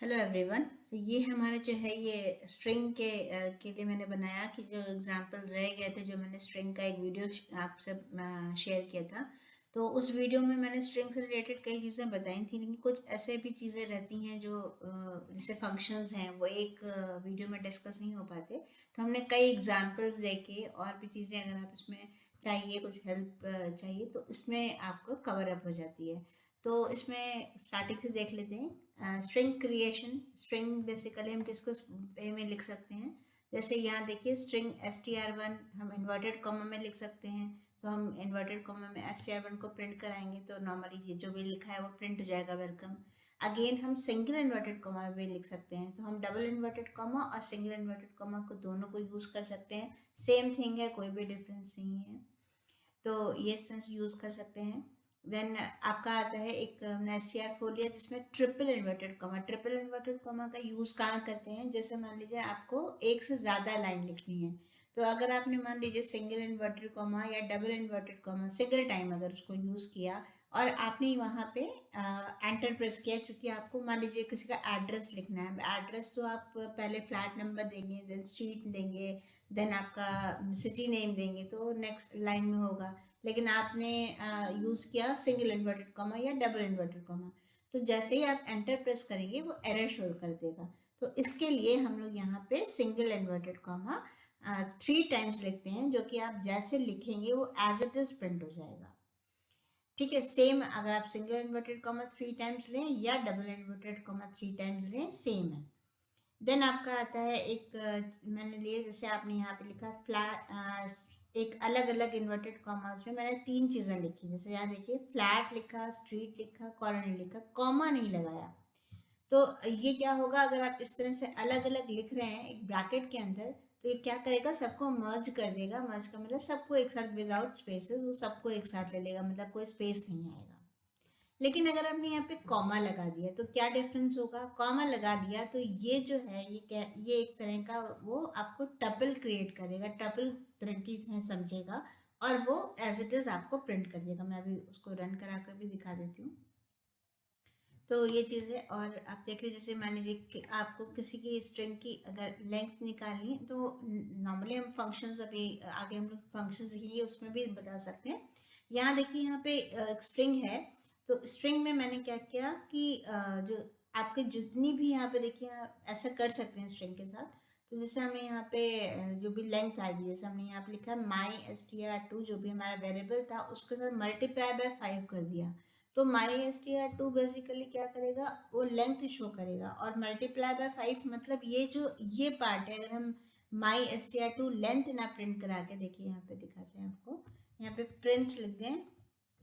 Hello everyone. तो ये हमारा जो है ये स्ट्रिंग के लिए मैंने बनाया कि जो एग्जांपल्स रह गए थे, जो मैंने स्ट्रिंग का एक वीडियो आपसे शेयर किया था। तो उस वीडियो में मैंने स्ट्रिंग से रिलेटेड कई चीज़ें बताई थी, लेकिन कुछ ऐसे भी चीज़ें रहती हैं जो जैसे फंक्शंस हैं वो एक वीडियो में डिस्कस नहीं हो पाते। तो हमने कई एग्जांपल्स देके और भी चीज़ें, अगर आप इसमें चाहिए कुछ हेल्प चाहिए तो इसमें आपको कवर अप हो जाती है। तो इसमें स्टार्टिंग से देख लेते हैं। स्ट्रिंग क्रिएशन, स्ट्रिंग बेसिकली हम किस किस वे में लिख सकते हैं। जैसे यहाँ देखिए स्ट्रिंग str1 हम इन्वर्टेड कॉमा में लिख सकते हैं। तो हम इन्वर्टेड कॉमा में str1 को प्रिंट कराएंगे तो नॉर्मली ये जो भी लिखा है वो प्रिंट हो जाएगा, वेलकम। अगेन हम सिंगल इन्वर्टेड कॉमा में भी लिख सकते हैं, तो हम डबल इन्वर्टेड कॉमा और सिंगल इन्वर्टेड कॉमा को दोनों को यूज कर सकते हैं। सेम थिंग है, कोई भी डिफरेंस नहीं है। तो ये इस तरह से यूज कर सकते हैं। देन आपका आता है एक STR4 लिया जिसमें triple inverted comma. Triple inverted comma का यूज कहाँ करते हैं, जैसे मान लीजिए आपको एक से ज्यादा लाइन लिखनी है। तो अगर आपने मान लीजिए सिंगल इन्वर्टेड कॉमा या double inverted comma single time अगर उसको यूज किया और आपने वहाँ पे एंटर प्रेस किया, चूंकि आपको मान लीजिए किसी का एड्रेस लिखना है। एड्रेस तो आप पहले फ्लैट नंबर देंगे, देन स्ट्रीट देंगे, देन आपका सिटी नेम देंगे, तो नेक्स्ट लाइन में होगा। लेकिन आपने यूज किया सिंगल इन्वर्टेड कॉमा या डबल इन्वर्टेड कॉमा, तो जैसे ही आप एंटर प्रेस करेंगे वो एरर शो कर देगा। तो इसके लिए हम लोग यहाँ पे सिंगल इन्वर्टेड कॉमा 3 टाइम्स लिखते हैं, जो कि आप जैसे लिखेंगे वो एज इट इज प्रिंट हो जाएगा। ठीक है, सेम अगर आप सिंगल इन्वर्टेड कॉमा 3 टाइम्स लें या डबल इन्वर्टेड कॉमा 3 टाइम्स लें, सेम है। देन आपका आता है एक मैंने लिए, जैसे आपने यहाँ पे लिखा फ्लैट, एक अलग अलग इन्वर्टेड कॉमास में मैंने 3 चीजें लिखी। जैसे यहाँ देखिए फ्लैट लिखा, स्ट्रीट लिखा, कॉलोनी लिखा, कॉमा नहीं लगाया। तो ये क्या होगा, अगर आप इस तरह से अलग अलग लिख रहे हैं एक ब्रैकेट के अंदर, तो ये क्या करेगा, सबको मर्ज कर देगा। मर्ज का मतलब सबको एक साथ विदाउट स्पेसेस, वो सबको एक साथ ले लेगा, मतलब कोई स्पेस नहीं आएगा। लेकिन अगर हमने यहाँ पे कॉमा लगा दिया तो क्या डिफरेंस होगा, कॉमा लगा दिया तो ये जो है ये क्या, ये एक तरह का वो आपको टपल क्रिएट करेगा, टपल तरह की तरह समझेगा, और वो एज इट इज आपको प्रिंट कर देगा। मैं अभी उसको रन करा कर भी दिखा देती हूँ। तो ये चीज़ है। और आप देख लीजिए, जैसे मान लीजिए कि आपको किसी की स्ट्रिंग की अगर लेंथ निकालनी है, तो नॉर्मली हम फंक्शंस, अभी आगे हम लोग फंक्शंस सीखेंगे उसमें भी बता सकते हैं। यहाँ देखिए यहाँ पे एक स्ट्रिंग है। तो स्ट्रिंग में मैंने क्या किया कि जो आपके जितनी भी यहाँ पे देखिए आप ऐसा कर सकते हैं स्ट्रिंग के साथ। तो जैसे हमने यहाँ पे जो भी लेंथ आएगी, जैसे हमने यहाँ पे लिखा है my str2, जो भी हमारा वेरिएबल था उसके साथ मल्टीप्लाई बाय 5 कर दिया। तो my str2 बेसिकली क्या करेगा, वो लेंथ शो करेगा, और मल्टीप्लाई बाय 5 मतलब ये जो ये पार्ट है, अगर हम my str2 लेंथ ना प्रिंट करा के, देखिए यहाँ पे दिखाते हैं आपको, यहाँ पे प्रिंट लिख दें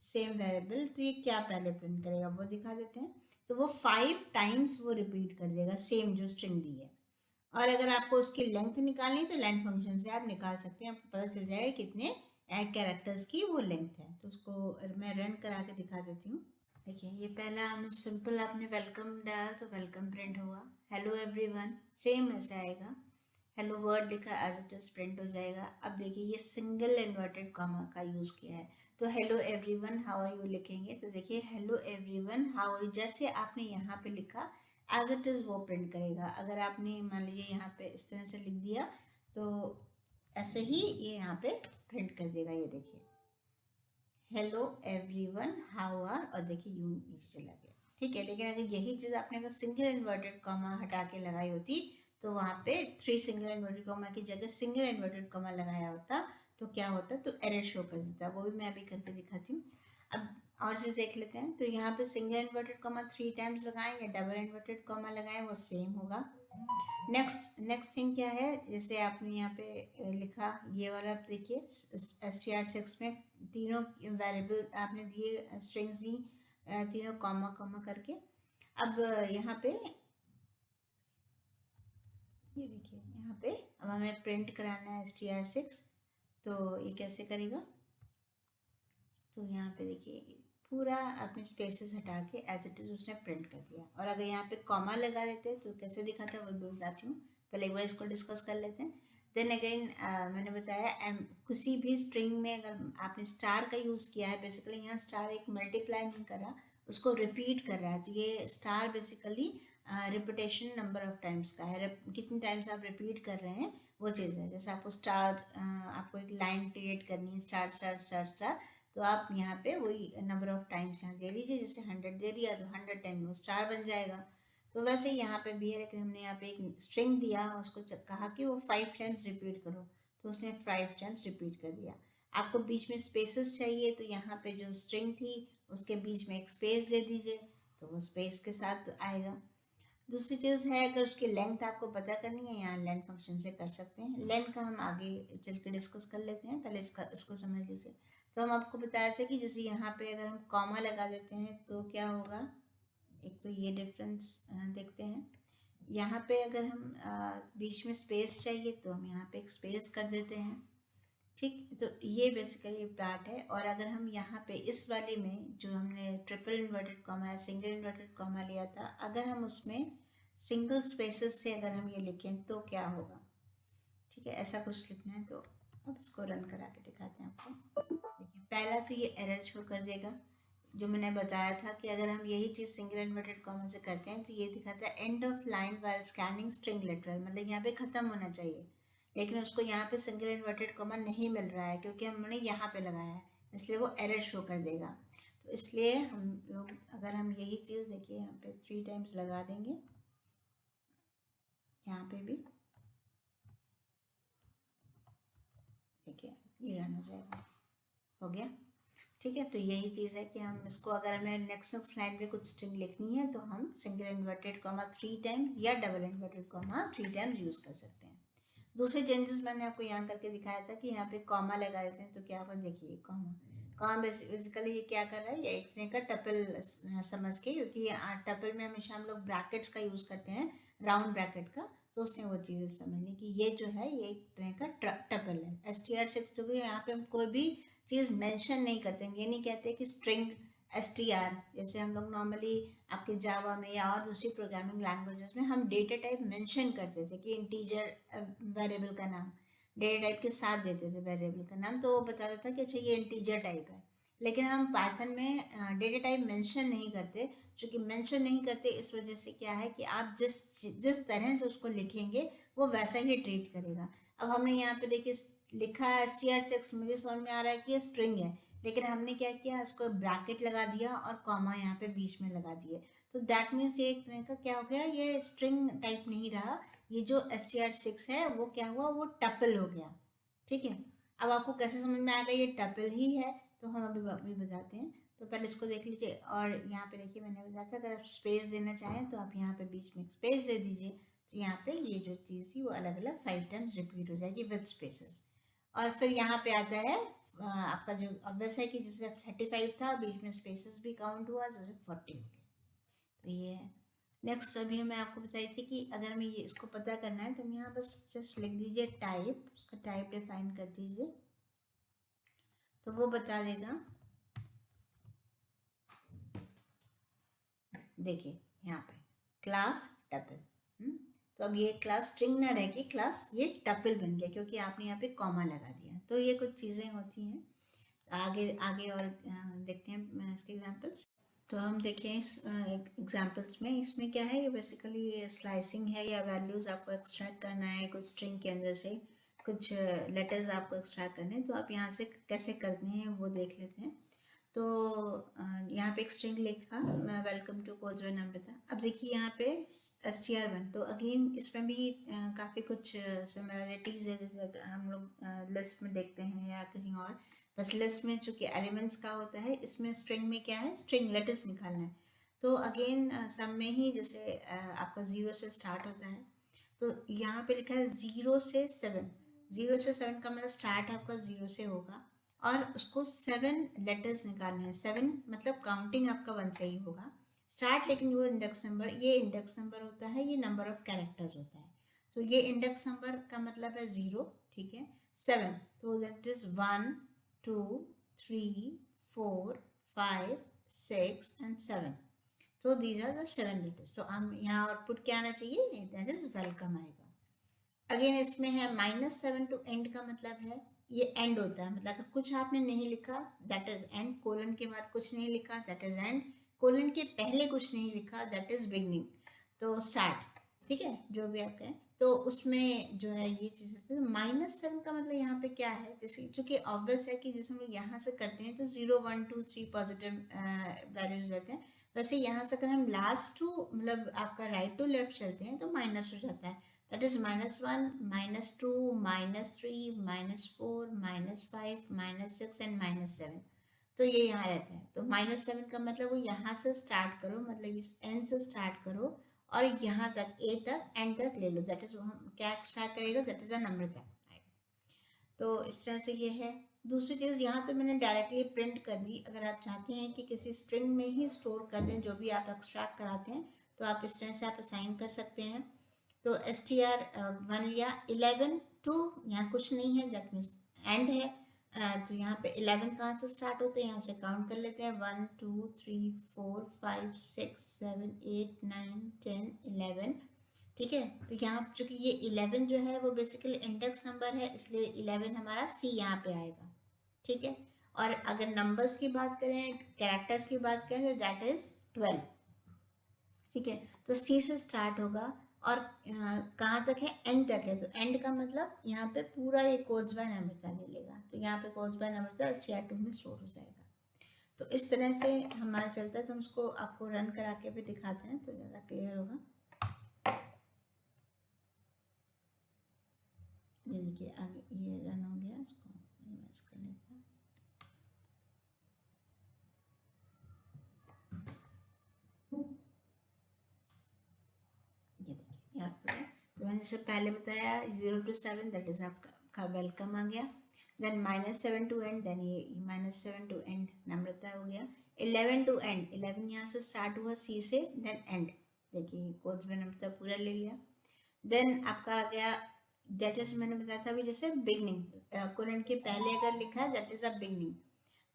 सेम वेरिएबल, तो ये क्या पहले प्रिंट करेगा वो दिखा देते हैं। तो वो 5 टाइम्स वो रिपीट कर देगा सेम जो स्ट्रिंग दी है। और अगर आपको उसकी लेंथ निकालनी है तो लेंथ फंक्शन से आप निकाल सकते हैं, आपको पता चल जाएगा कितने कैरेक्टर्स की वो लेंथ है। तो उसको मैं रन करा के दिखा देती हूँ। देखिए ये पहला हम सिंपल आपने वेलकम डाला तो वेलकम प्रिंट हुआ। हेलो एवरीवन सेम ऐसे आएगा। हेलो वर्ड लिखा एज इट इज प्रिंट हो जाएगा। अब देखिए ये सिंगल इन्वर्टेड कॉमा का यूज किया है, तो hello everyone how are you लिखेंगे, तो देखिए hello everyone how are you, जैसे आपने यहाँ पे लिखा एज इट इज वो प्रिंट करेगा। अगर आपने मान लीजिए यहाँ पे इस तरह से लिख दिया तो ऐसे ही ये यहाँ पे प्रिंट कर देगा। ये देखिए हेलो एवरीवन हाउ आर, और देखिए यू नीचे चला गया। ठीक है, लेकिन अगर यही चीज आपने अगर सिंगल इन्वर्टेड कॉमा हटा के लगाई होती, तो वहां पे 3 सिंगल इन्वर्टेड कॉमा की जगह सिंगल इन्वर्टेड कॉमा लगाया होता, तो क्या होता, तो एरर शो कर देता। वो भी मैं अभी करके दिखाती हूँ। अब और चीज देख लेते हैं। तो यहाँ पे सिंगल इन्वर्टेड कॉमा 3 टाइम्स लगाएं या डबल इन्वर्टेड कॉमा लगाएं, वो सेम होगा। नेक्स्ट थिंग क्या है, जैसे आपने यहाँ पे लिखा ये वाला, आप देखिए str6 में तीनों वेरिएबल आपने दिए, स्ट्रिंग्स दी तीनों कॉमा कॉमा करके। अब यहाँ पे ये देखिए, यहाँ पे अब हमें प्रिंट कराना है str6, तो ये कैसे करेगा, तो यहाँ पे देखिए पूरा अपने स्पेसेस हटा के एज इट इज उसने प्रिंट कर दिया। और अगर यहाँ पे कॉमा लगा देते तो कैसे दिखाता है वो भी बताती हूँ। पहले एक बार इसको डिस्कस कर लेते हैं। देन अगेन मैंने बताया किसी भी स्ट्रिंग में अगर आपने स्टार का यूज़ किया है, बेसिकली यहाँ स्टार एक मल्टीप्लाई नहीं करा, उसको रिपीट कर रहा है। तो ये star basically repetition number of times का है, कितनी टाइम्स आप रिपीट कर रहे हैं वो चीज़ है। जैसे आपको स्टार, आपको एक लाइन क्रिएट करनी है स्टार स्टार स्टार स्टार, तो आप यहाँ पे वही नंबर ऑफ टाइम्स यहाँ दे लीजिए। जैसे 100 दे दिया तो 100 टाइम वो स्टार बन जाएगा। तो वैसे ही यहाँ पे भी है, लेकिन हमने यहाँ पे एक स्ट्रिंग दिया, उसको कहा कि वो 5 टाइम्स रिपीट करो, तो उसने 5 टाइम्स रिपीट कर दिया। आपको बीच में स्पेसेस चाहिए, तो यहाँ पे जो स्ट्रिंग थी उसके बीच में एक स्पेस दे दीजिए, तो वो स्पेस के साथ आएगा। दूसरी चीज़ है, अगर उसकी लेंथ आपको पता करनी है, यहाँ लेंथ फंक्शन से कर सकते हैं। लेंथ का हम आगे चल के डिस्कस कर लेते हैं, पहले इसको समझ लीजिए। तो हम आपको बता रहे थे कि जैसे यहाँ पे अगर हम कॉमा लगा देते हैं तो क्या होगा। एक तो ये डिफरेंस देखते हैं। यहाँ पे अगर हम बीच में स्पेस चाहिए तो हम यहाँ पे एक स्पेस कर देते हैं, ठीक। तो ये बेसिकली पार्ट है। और अगर हम यहाँ पे इस वाले में जो हमने ट्रिपल इन्वर्टेड कॉमा या सिंगल इन्वर्टेड कॉमा लिया था, अगर हम उसमें सिंगल स्पेसेस से अगर हम ये लिखें तो क्या होगा, ठीक है, ऐसा कुछ लिखना है। तो अब इसको रन करा के दिखाते हैं आपको। देखिए पहला तो ये एरर शो कर देगा, जो मैंने बताया था कि अगर हम यही चीज़ सिंगल इन्वर्टेड कॉमा से करते हैं तो ये दिखाता है end of line while scanning string lateral, मतलब यहाँ पे ख़त्म होना चाहिए, लेकिन उसको यहाँ पे सिंगल इन्वर्टेड कॉमा नहीं मिल रहा है क्योंकि हमने यहाँ पे लगाया है, इसलिए वो एरर शो कर देगा। तो इसलिए हम लोग अगर हम यही चीज़ देखिए यहाँ पे 3 टाइम्स लगा देंगे, यहाँ पे भी देखिए ये रन हो जाएगा, हो गया, ठीक है। तो यही चीज़ है कि हम इसको, अगर हमें नेक्स्ट स्लाइड में कुछ स्ट्रिंग लिखनी है तो हम सिंगल इन्वर्टेड कॉमा 3 टाइम्स या double inverted comma 3 times use कर सकते हैं। दूसरे चेंजेस मैंने आपको यहाँ करके दिखाया था कि यहाँ पे कॉमा लगा देते हैं तो क्या होगा, देखिए कॉमा कॉमा बेसिकली ये क्या कर रहा है, ये एक तरह का टपल समझ के, क्योंकि टपल में हमेशा हम लोग ब्रैकेट्स का यूज़ करते हैं, राउंड ब्रैकेट का, तो उसने वो चीज़ें समझनी कि ये जो है ये एक तरह का टपल है। str6 तो यहाँ पे हम कोई भी चीज़ मेंशन नहीं करते, हम ये नहीं कहते कि स्ट्रिंग str, जैसे हम लोग नॉर्मली आपके जावा में या और दूसरी प्रोग्रामिंग लैंग्वेजेस में हम डेटा टाइप मेंशन करते थे कि इंटीजर वेरिएबल का नाम डेटा टाइप के साथ देते थे, वेरिएबल का नाम, तो वो बताता था कि अच्छा ये इंटीजर टाइप है। लेकिन हम पाइथन में डेटा टाइप मेंशन नहीं करते, चूँकि मेंशन नहीं करते इस वजह से क्या है कि आप जिस तरह से उसको लिखेंगे वो वैसा ही ट्रीट करेगा। अब हमने यहाँ पे देखिए लिखा है str6, मुझे समझ में आ रहा है कि ये स्ट्रिंग है, लेकिन हमने क्या किया, उसको ब्रैकेट लगा दिया और कॉमा यहाँ पे बीच में लगा दिए, तो दैट मीन्स ये एक तरह का क्या हो गया, ये स्ट्रिंग टाइप नहीं रहा, ये जो str6 है वो क्या हुआ, वो टपल हो गया, ठीक है। अब आपको कैसे समझ में आएगा ये टपल ही है, तो हम अभी बताते हैं। तो पहले इसको देख लीजिए, और यहाँ पे देखिए मैंने बताया था अगर आप स्पेस देना चाहें तो आप यहाँ पे बीच में एक स्पेस दे दीजिए, तो यहाँ पे ये जो चीज़ थी वो अलग अलग 5 टाइम्स रिपीट हो जाएगी विद स्पेसेस। और फिर यहाँ पे आता है आपका जो ऑब्वियस है कि जैसे 35 था, बीच में स्पेसेस भी काउंट हुआ, जैसे 40 हो गया, तो ये है। नेक्स्ट अभी मैं आपको बताई थी कि अगर हमें ये इसको पता करना है तो हम यहाँ बस जस्ट लिख दीजिए टाइप, उसका टाइप डिफाइन कर दीजिए, तो वो बता देगा। देखिए यहाँ पे क्लास टपल, तो अब ये क्लास स्ट्रिंग ना रह के क्लास ये टपल बन गया, क्योंकि आपने यहाँ पे कॉमा लगा दिया। तो ये कुछ चीज़ें होती हैं, आगे आगे और देखते हैं इसके एग्जांपल्स। तो हम देखें इस एग्जांपल्स में, इसमें क्या है, ये बेसिकली स्लाइसिंग है या वैल्यूज़ आपको एक्सट्रैक्ट करना है कुछ स्ट्रिंग के अंदर से, कुछ लेटर्स आपको एक्सट्रैक्ट करने हैं, तो आप यहाँ से कैसे करते हैं वो देख लेते हैं। तो यहाँ पे एक स्ट्रिंग लिखा, वेलकम टू कोर्सवेयर नम्रता। अब देखिए यहाँ पे str1, तो अगेन इसमें भी काफ़ी कुछ सिमिलरिटीज़ है, जैसे हम लोग लिस्ट में देखते हैं या कहीं और, बस लिस्ट में चूँकि एलिमेंट्स का होता है, इसमें स्ट्रिंग में क्या है, स्ट्रिंग लेटर्स निकालना है। तो अगेन सब में ही जैसे आपका 0 से स्टार्ट होता है, तो यहाँ पे लिखा है 0 से 7, 0 से 7 का मतलब स्टार्ट आपका 0 से होगा, और उसको 7 लेटर्स निकालने हैं, 7 मतलब काउंटिंग आपका 1 से ही होगा स्टार्ट, लेकिन वो इंडेक्स नंबर, ये इंडेक्स नंबर होता है, ये नंबर ऑफ कैरेक्टर्स होता है, तो ये इंडेक्स नंबर का मतलब है 0, ठीक है। 7, तो दैट इज 1 2 3 4 5 6 एंड 7, तो दीज आर द 7 लेटर्स। तो हम यहाँ आउटपुट क्या आना चाहिए, दैट इज वेलकम आएगा। अगेन इसमें है -7 टू एंड का मतलब है ये एंड होता है, मतलब अगर कुछ आपने नहीं लिखा दैट इज एंड, कोलन के बाद कुछ नहीं लिखा दैट इज एंड, कोलन के पहले कुछ नहीं लिखा, दैट इज बिगनिंग, तो स्टार्ट, ठीक है, जो भी आप कहें। तो उसमें जो है ये चीज़ है। -7 का मतलब यहाँ पे क्या है, जैसे चूंकि ऑब्वियस है कि जैसे हम लोग यहाँ से करते हैं तो 0 1 2 3 पॉजिटिव वैल्यूज रहते हैं, वैसे यहाँ से अगर हम लास्ट टू मतलब आपका राइट टू लेफ्ट चलते हैं तो माइनस हो जाता है, दैट इज -1 -2 -3 -4 -5 -6 एंड -7। तो ये यहाँ रहता है। तो -7 का मतलब वो यहाँ से स्टार्ट करो, मतलब इस एन से स्टार्ट करो और यहाँ तक ए तक एंड तक ले लो, दैट इज हम क्या एक्सट्रैक्ट करेगा, दैट इज अ नम्रता। तो इस तरह से ये है। दूसरी चीज़ यहाँ तो मैंने डायरेक्टली प्रिंट कर दी, अगर आप चाहते हैं कि किसी स्ट्रिंग में ही स्टोर कर दें जो भी आप एक्सट्रैक्ट कराते हैं तो आप इस तरह से आप असाइन कर सकते हैं। तो str1 लिया, 11 2, यहाँ कुछ नहीं है, दैट मीन्स एंड है। तो यहाँ पे 11 कहाँ से स्टार्ट होते हैं, यहाँ से काउंट कर लेते हैं, 1 2 3 4 5 6 7 8 9 10 11, ठीक है। तो यहाँ चूंकि ये 11 जो है वो बेसिकली इंडेक्स नंबर है, इसलिए 11 हमारा सी यहाँ पे आएगा, ठीक है। और अगर नंबर्स की बात करें, कैरेक्टर्स की बात करें, तो दैट इज 12, ठीक है। तो सी से स्टार्ट होगा और कहाँ तक है, एंड तक है। तो एंड का मतलब यहाँ पे पूरा ये कोड्स बाय नम्रता ले लेगा, तो यहाँ पे कोड्स बाय नम्रता str2 में स्टोर हो जाएगा। तो इस तरह से हमारा चलता है। तो हम इसको आपको रन करा के भी दिखाते हैं तो ज़्यादा क्लियर होगा। ये देखिए आगे ये रन हो गया, इसको मिनिमाइज कर लेते हैं। ये देखिए यहाँ पे तो मैंने जैसे पहले बताया 0 to 7 दैट इज आपका वेलकम आ गया, देन -7 टू एंड, देन ये -7 टू एंड नम्रता हो गया, 11 टू एंड, 11 यहाँ से स्टार्ट हुआ सी से, देन एंड, देखिए कोड्स में नम्रता पूरा ले लिया। देन आपका आ गया, दैट इज मैंने बताया था अभी जैसे बिगनिंग, कोलन के पहले अगर लिखा है दैट इज अ बिगनिंग।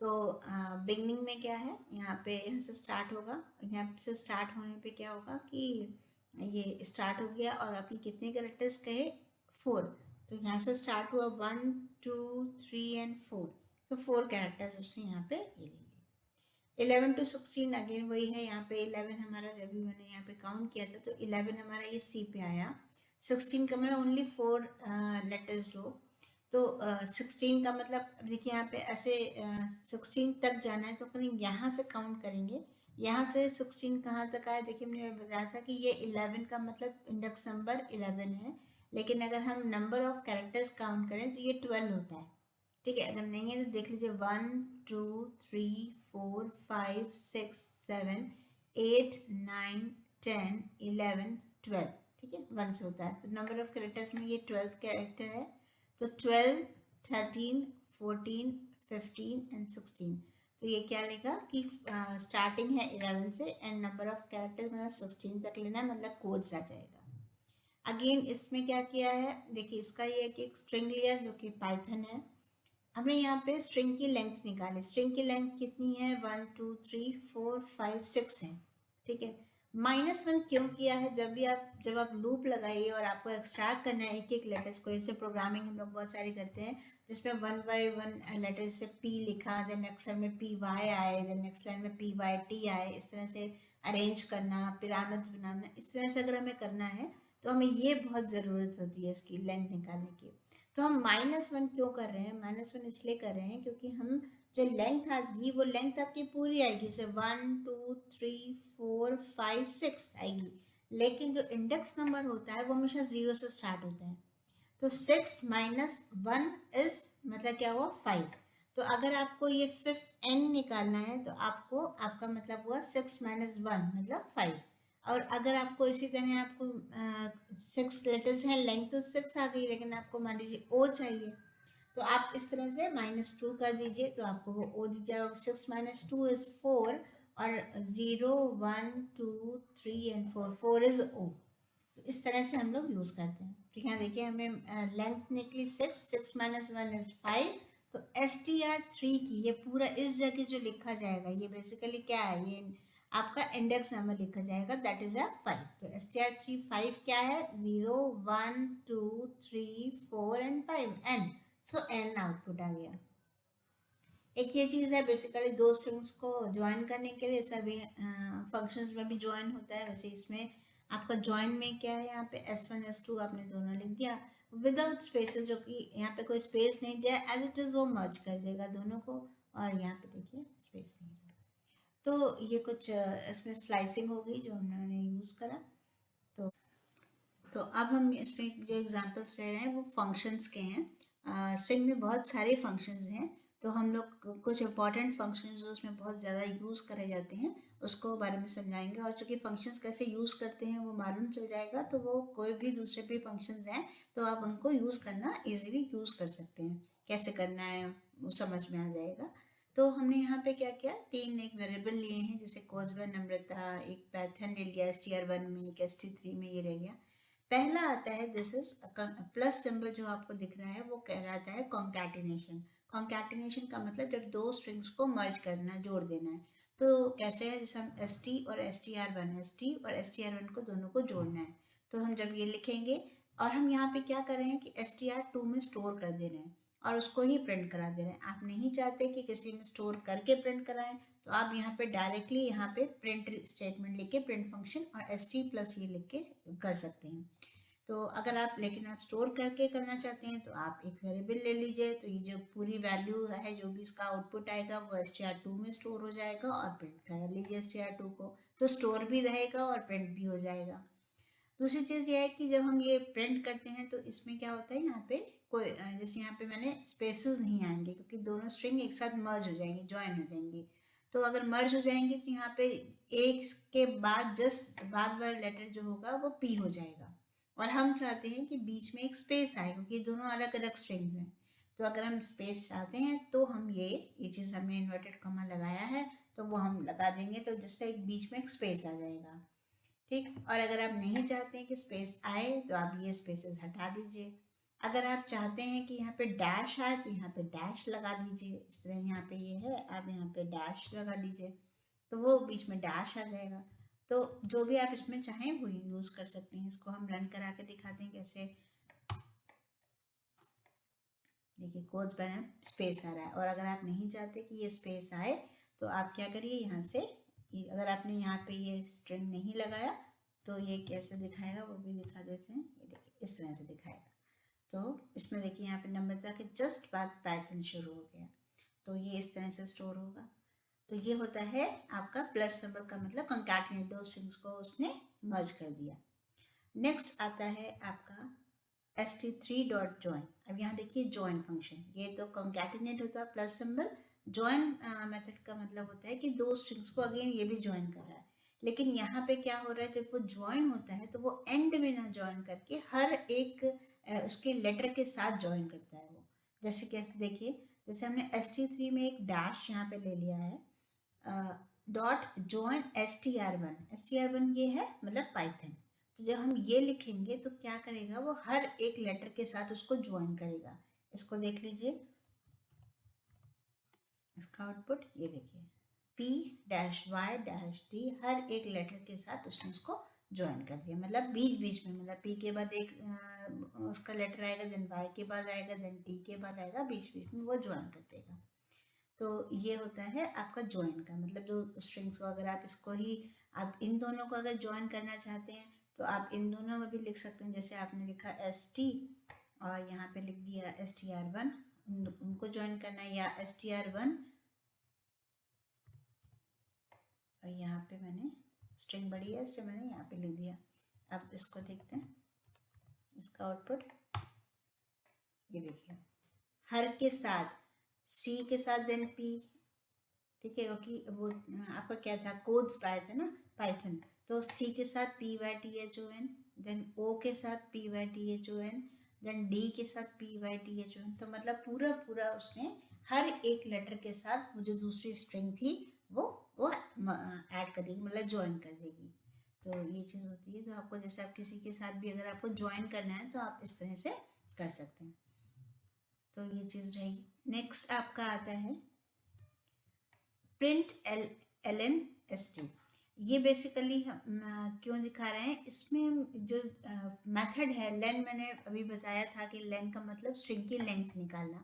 तो बिगनिंग में क्या है, यहाँ पे यहाँ से स्टार्ट होगा, यहाँ से स्टार्ट होने पे क्या होगा कि ये स्टार्ट हो गया और आपने कितने कैरेक्टर्स कहे, 4। तो यहाँ से स्टार्ट हुआ 1 2 3 एंड 4, तो 4 कैरेक्टर्स उसने यहाँ पे ये ले लिए। 11 to 16 अगेन वही है, यहाँ पे 11 हमारा जब भी मैंने यहाँ पे काउंट किया था तो 11 हमारा ये सी पे आया। 16 का मतलब ओनली 4 लेटर्स लो, तो 16 का मतलब अब देखिए यहाँ पे ऐसे 16 तक जाना है तो अपन यहाँ से काउंट करेंगे, यहाँ से 16 कहाँ तक आया, देखिए मैंने बताया था कि ये 11 का मतलब इंडेक्स नंबर 11 है, लेकिन अगर हम नंबर ऑफ कैरेक्टर्स काउंट करें तो ये 12 होता है, ठीक है। अगर नहीं है तो देख लीजिए 1 2 3 4 5 6 7 8 9 10 11 12, ठीक है, 1 से होता है। तो नंबर ऑफ कैरेक्टर्स में ये 12th कैरेक्टर है, तो 12 13 14 15 एंड 16। तो ये क्या लेगा कि स्टार्टिंग है 11 से एंड नंबर ऑफ कैरेक्टर्स मतलब 16 तक लेना, मतलब कोड्स आ जाएगा। अगेन इसमें क्या किया है, देखिए इसका ये कि एक स्ट्रिंग लिया जो कि पाइथन है, हमने यहाँ पे स्ट्रिंग की लेंथ निकाली। स्ट्रिंग की लेंथ कितनी है, 1 2 3 4 5 6 है, ठीक है। -1 क्यों किया है, जब आप लूप लगाइए और आपको एक्सट्रैक्ट करना है एक एक लेटर्स को, जैसे प्रोग्रामिंग हम लोग बहुत सारी करते हैं जिसमें 1 by 1 लेटर से पी लिखा, देन नेक्स्ट लाइन में PY आए, देन नेक्स्ट लाइन में PYT आए, इस तरह से अरेंज करना, पिरामिड्स बनाना, इस तरह से अगर हमें करना है तो हमें ये बहुत ज़रूरत होती है इसकी लेंथ निकालने की। तो हम -1 क्यों कर रहे हैं, -1 इसलिए कर रहे हैं क्योंकि हम जो लेंथ आएगी वो लेंथ आपकी पूरी आएगी, जैसे 1 2 3 4 5 6 आएगी, लेकिन जो इंडेक्स नंबर होता है वो हमेशा 0 से स्टार्ट होता है। तो 6 - 1 इज मतलब क्या हुआ, 5। तो अगर आपको ये 5th n निकालना है तो आपको आपका मतलब हुआ 6 - 1 मतलब 5। और अगर आपको इसी तरह आपको 6 लेटर्स हैं, लेंथ तो 6 आ गई, लेकिन आपको मान लीजिए ओ चाहिए तो आप इस तरह से -2 कर दीजिए तो आपको वो ओ दी जाएगा। 6 - 2 इज 4 और 0 1 2 3 एंड 4 इज ओ। तो इस तरह से हम लोग यूज़ करते हैं। ठीक है, देखिए हमें लेंथ निकली 6 - 1 इज 5। तो str3 की ये पूरा इस जगह जो लिखा जाएगा ये बेसिकली क्या है, ये आपका इंडेक्स नंबर लिखा जाएगा, दैट इज 5। तो str3 5 क्या है, 0 1 2 3 4 and 5 n। So n output आ गया। एक ये चीज़ है बेसिकली दो स्ट्रिंग्स को ज्वाइन करने के लिए सभी फंक्शंस में भी ज्वाइन होता है, वैसे इसमें आपका ज्वाइन में क्या है, यहाँ पे S1 S2 आपने दोनों लिख दिया विदाउट स्पेसेस, जो कि यहाँ पे कोई स्पेस नहीं दिया, एज इट इज़ वो मर्ज कर देगा दोनों को। और यहाँ पे देखिए स्पेस नहीं है। तो ये कुछ इसमें स्लाइसिंग होगी जो हमने यूज़ करा। तो अब हम इसमें जो एग्जांपल्स ले रहे हैं वो फंक्शंस के हैं। स्ट्रिंग में बहुत सारे फंक्शंस हैं, तो हम लोग कुछ इंपॉर्टेंट फंक्शंस जो उसमें बहुत ज़्यादा यूज़ करे जाते हैं उसको बारे में समझाएंगे। और चूँकि फंक्शंस कैसे यूज़ करते हैं वो मालूम चल जाएगा, तो वो कोई भी दूसरे भी फंक्शंस हैं तो आप उनको यूज़ करना ईजिली यूज़ कर सकते हैं। कैसे करना है वो समझ में आ जाएगा। तो हमने यहाँ पे क्या किया, तीन एक वेरिएबल लिए हैं, जैसे कोजबन नम्रता, एक पैथन ले लिया str1 में, एक st3 में, ये ले लिया। पहला आता है दिस इज प्लस सिंबल जो आपको दिख रहा है वो कहलाता है कॉन्कैटिनेशन। कॉन्कैटिनेशन का मतलब जब दो स्ट्रिंग्स को मर्ज करना, जोड़ देना है। तो कैसे है, जैसे हम एस टी और एस टी आर वन को दोनों को जोड़ना है, तो हम जब ये लिखेंगे और हम यहाँ पे क्या कर रहे हैं कि STR2 में स्टोर कर दे रहे हैं और उसको ही प्रिंट करा दे रहे हैं। आप नहीं चाहते कि किसी में स्टोर करके प्रिंट कराएं, तो आप यहाँ पे डायरेक्टली यहाँ पे प्रिंट स्टेटमेंट लिख के प्रिंट फंक्शन और ST प्लस ये लिख के कर सकते हैं। तो अगर आप लेकिन आप स्टोर करके करना चाहते हैं तो आप एक वेरिएबल ले लीजिए, तो ये जो पूरी वैल्यू है जो भी इसका आउटपुट आएगा वो STR2 में स्टोर हो जाएगा और प्रिंट कर लीजिए STR2 को, तो स्टोर भी रहेगा और प्रिंट भी हो जाएगा। दूसरी चीज़ ये है कि जब हम ये प्रिंट करते हैं तो इसमें क्या होता है, यहाँ पे कोई जैसे यहाँ पे मैंने स्पेसेस नहीं आएंगे क्योंकि दोनों स्ट्रिंग एक साथ मर्ज हो जाएंगे, ज्वाइन हो जाएंगी। तो अगर मर्ज हो जाएंगे तो यहाँ पे एक के बाद जस्ट बाद वाला लेटर जो होगा वो P हो जाएगा, और हम चाहते हैं कि बीच में एक स्पेस आए क्योंकि दोनों अलग अलग स्ट्रिंग्स हैं। तो अगर हम स्पेस चाहते हैं तो हम ये चीज़ हमने इन्वर्टेड कॉमा लगाया है तो वो हम लगा देंगे, तो जिससे एक बीच में एक स्पेस आ जाएगा। ठीक, और अगर आप नहीं चाहते हैं कि स्पेस आए तो आप ये स्पेसेस हटा दीजिए। अगर आप चाहते हैं कि यहाँ पे डैश आए तो यहाँ पे डैश लगा दीजिए, इस तरह यहाँ पे ये है, आप यहाँ पे डैश लगा दीजिए तो वो बीच में डैश आ जाएगा। तो जो भी आप इसमें चाहें वो यूज़ कर सकते हैं। इसको हम रन करा के दिखाते हैं कैसे। देखिए कोड्स बना, स्पेस आ रहा है, और अगर आप नहीं चाहते कि ये स्पेस आए तो आप क्या करिए, यहाँ से अगर आपने यहाँ पे ये स्ट्रिंग नहीं लगाया तो ये कैसे दिखाएगा वो भी दिखा देते हैं। ये देखिए इस तरह से दिखाएगा। तो इसमें देखिए यहाँ पे नम्रता के जस्ट बाद पाइथन शुरू हो गया, तो ये इस तरह से स्टोर होगा। तो ये होता है आपका प्लस सिंबल का मतलब कंकैटिनेट, दो स्ट्रिंग्स को उसने मर्ज कर दिया। नेक्स्ट आता है आपका st3.join। अब यहाँ देखिए जॉइन फंक्शन, ये तो कंकैटिनेट होता है प्लस सिंबल। जॉइन मेथड का मतलब होता है कि दो स्ट्रिंग्स को अगेन ये भी जॉइन कर रहा है, लेकिन यहाँ पे क्या हो रहा है, जब वो जॉइन होता है तो वो एंड में ना जॉइन करके हर एक उसके लेटर के साथ जॉइन करता है वो। जैसे कैसे देखिए, जैसे हमने st3 में एक डैश यहाँ पे ले लिया है, डॉट जॉइन str1 ये है मतलब पाइथन। तो जब हम ये लिखेंगे तो क्या करेगा, वो हर एक लेटर के साथ उसको ज्वाइन करेगा। इसको देख लीजिए, इसका आउटपुट ये देखिए, P dash Y dash D, हर एक लेटर के साथ उसने उसको ज्वाइन कर दिया, मतलब बीच बीच में, मतलब P के बाद एक उसका लेटर आएगा, देन Y के बाद आएगा, देन T के बाद आएगा, बीच बीच में वो ज्वाइन कर देगा। तो ये होता है आपका ज्वाइन का मतलब, जो स्ट्रिंग्स को अगर आप इसको ही आप इन दोनों को अगर ज्वाइन करना चाहते हैं तो आप इन दोनों में भी लिख सकते हैं। जैसे आपने लिखा ST और यहाँ पे लिख दिया STR1, उनको ज्वाइन करना है, या STR1 और यहाँ पे मैंने स्ट्रिंग बड़ी है इसलिए मैंने यहाँ पे लिख दिया। अब इसको देखते हैं, इसका आउटपुट ये देखिए, हर के साथ C के साथ देन P, ठीक है, क्योंकि वो आपका क्या था, कोड्स पाए थे ना पाइथन, तो C के साथ PYTHON, देन O के साथ PYTHON, देन D के साथ PYTHON। तो मतलब पूरा पूरा उसने हर एक लेटर के साथ वो जो दूसरी स्ट्रिंग थी वो ऐड कर देगी, मतलब ज्वाइन कर देगी। तो ये चीज़ होती है। तो आपको जैसे आप किसी के साथ भी अगर आपको ज्वाइन करना है तो आप इस तरह से कर सकते हैं। तो ये चीज़ रहेगी। नेक्स्ट आपका आता है प्रिंट LNST। ये बेसिकली हम क्यों दिखा रहे हैं, इसमें जो मेथड है लेन, मैंने अभी बताया था कि लेन का मतलब स्ट्रिंग की लेंथ निकालना।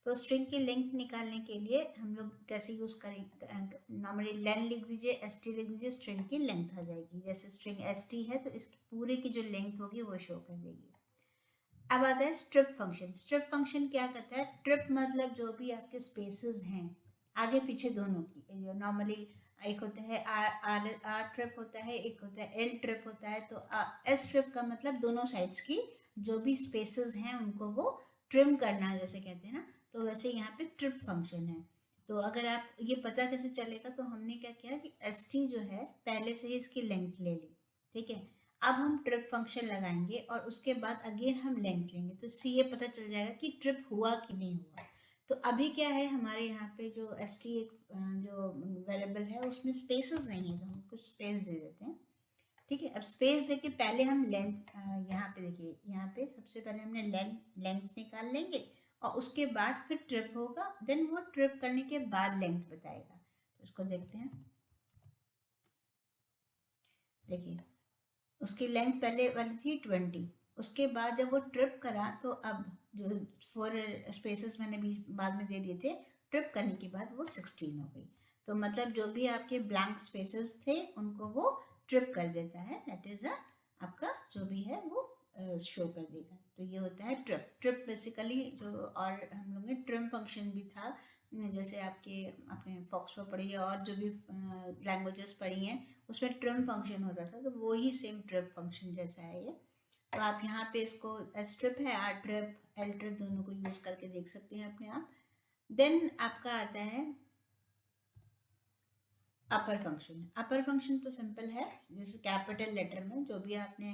तो स्ट्रिंग की लेंथ निकालने के लिए हम लोग कैसे यूज़ करेंगे, नॉर्मली लेन लिख दीजिए, एस टी लिख दीजिए, स्ट्रिंग की लेंथ आ जाएगी। जैसे स्ट्रिंग एस टी है तो इसकी पूरे की जो लेंथ होगी वो शो कर देगी। अब आता है स्ट्रिप फंक्शन। स्ट्रिप फंक्शन क्या करता है, ट्रिप मतलब जो भी आपके स्पेसेस हैं आगे पीछे दोनों की, नॉर्मली एक होता है आर ट्रिप होता है, एक होता है एल ट्रिप होता है। तो एस ट्रिप का मतलब दोनों साइड्स की जो भी स्पेसेस हैं उनको वो ट्रिम करना, जैसे कहते हैं ना। तो वैसे यहाँ पे ट्रिप फंक्शन है। तो अगर आप ये पता कैसे चलेगा, तो हमने क्या किया कि एस टी जो है पहले से ही इसकी लेंथ ले ली, ठीक है। अब हम ट्रिप फंक्शन लगाएंगे और उसके बाद अगेन हम लेंथ लेंगे, तो इससे ये पता चल जाएगा कि ट्रिप हुआ कि नहीं हुआ। तो अभी क्या है हमारे यहाँ पे जो एस टी एक जो वेरिएबल है उसमें स्पेसेस नहीं है, तो हम कुछ स्पेस दे देते हैं, ठीक है। अब स्पेस देके पहले हम लेंथ, यहाँ पे देखिए, यहाँ पे सबसे पहले हमने लेंथ निकाल लेंगे और उसके बाद फिर ट्रिप होगा, देन वो ट्रिप करने के बाद लेंथ बताएगा। तो इसको देखते हैं, देखिए उसकी लेंथ पहले वाली थी 20, उसके बाद जब वो ट्रिप करा तो अब जो 4 स्पेसेस मैंने भी बाद में दे दिए थे, ट्रिप करने के बाद वो 16 हो गई। तो मतलब जो भी आपके ब्लैंक स्पेसेस थे उनको वो ट्रिप कर देता है, दैट इज आपका जो भी है वो शो कर देगा। तो ये होता है ट्रिप। ट्रिप बेसिकली जो, और हम लोग ने ट्रिम फंक्शन भी था, जैसे आपके आपने फॉक्सट्रॉट पढ़ी है और जो भी लैंग्वेजेस पढ़ी हैं उसमें ट्रिम फंक्शन होता था, तो वो ही सेम ट्रिप फंक्शन जैसा है ये। तो आप यहाँ पे इसको एस ट्रिप है, आर ट्रिप, एल ट्रिप दोनों को यूज़ करके देख सकते हैं अपने आप। देन आपका आता है अपर फंक्शन। अपर फंक्शन तो सिंपल है, जैसे कैपिटल लेटर में जो भी आपने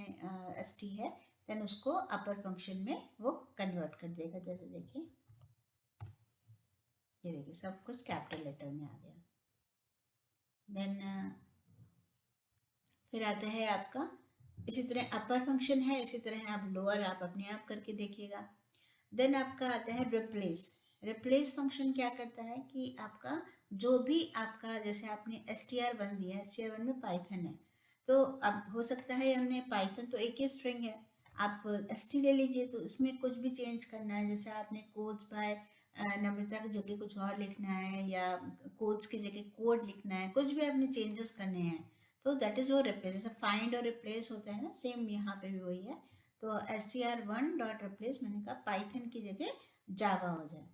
एस टी है देन उसको अपर फंक्शन में वो कन्वर्ट कर देगा। जैसे देखिए, ये देखिए सब कुछ कैपिटल लेटर में आ गया। देन फिर आता है आपका, इसी तरह अपर फंक्शन है, इसी तरह आप लोअर आप अपने आप करके देखिएगा। देन आपका आता है रिप्लेस। रिप्लेस फंक्शन क्या करता है कि आपका जो भी आपका, जैसे आपने एस टी आर वन दिया है, एस टी आर वन में पाइथन है, तो अब हो सकता है हमने पाइथन तो एक ही स्ट्रिंग है, आप एस टी ले लीजिए, तो इसमें कुछ भी चेंज करना है, जैसे आपने कोड्स बाय नम्रता की जगह कुछ और लिखना है या कोड्स की जगह कोड लिखना है, कुछ भी आपने चेंजेस करने हैं, तो दैट इज वो रिप्लेस। जैसे फाइंड और रिप्लेस होता है ना, सेम यहाँ पे भी वही है। तो S T R one dot replace मैंने कहा पाइथन की जगह जावा हो जाए।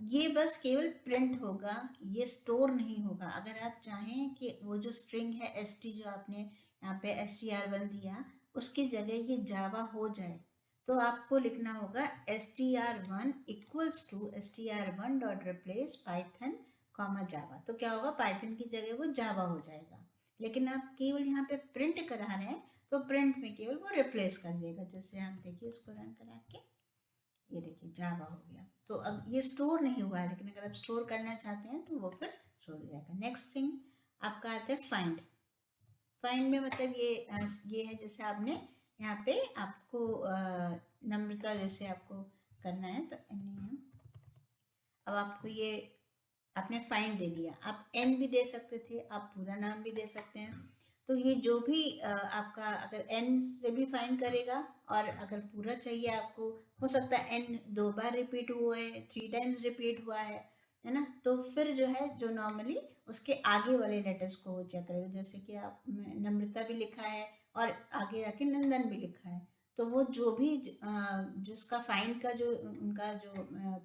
ये बस केवल प्रिंट होगा, ये स्टोर नहीं होगा। अगर आप चाहें कि वो जो स्ट्रिंग है एस टी जो आपने यहाँ पे एस टी आर वन दिया उसकी जगह ये जावा हो जाए, तो आपको लिखना होगा S T R one equals to S T R one dot replace Python comma Java. तो क्या होगा, पाइथन की जगह वो जावा हो जाएगा। लेकिन आप केवल यहाँ पे प्रिंट करा रहे हैं तो प्रिंट में केवल वो रिप्लेस कर देगा। जैसे आप देखिए इसको रन करा के, ये देखिए जावा हो गया। तो अब ये स्टोर नहीं हुआ है, लेकिन अगर आप स्टोर करना चाहते हैं तो वो फिर स्टोर हो जाएगा। नेक्स्ट थिंग आपका आता है फाइंड। फाइंड में मतलब ये है, जैसे आपने यहाँ पे आपको नम्रता जैसे आपको करना है, तो अब आपको ये आपने फाइंड दे दिया, आप एन भी दे सकते थे, आप पूरा नाम भी दे सकते हैं। तो ये जो भी आपका अगर एन से भी फाइंड करेगा, और अगर पूरा चाहिए आपको, हो सकता है एन 2 बार रिपीट हुआ है, 3 टाइम्स रिपीट हुआ है ना, तो फिर जो है जो नॉर्मली उसके आगे वाले लेटर्स को वो चेक करेगा। जैसे कि आप नम्रता भी लिखा है और आगे आके नंदन भी लिखा है, तो वो जो भी जो उसका फाइंड का जो उनका जो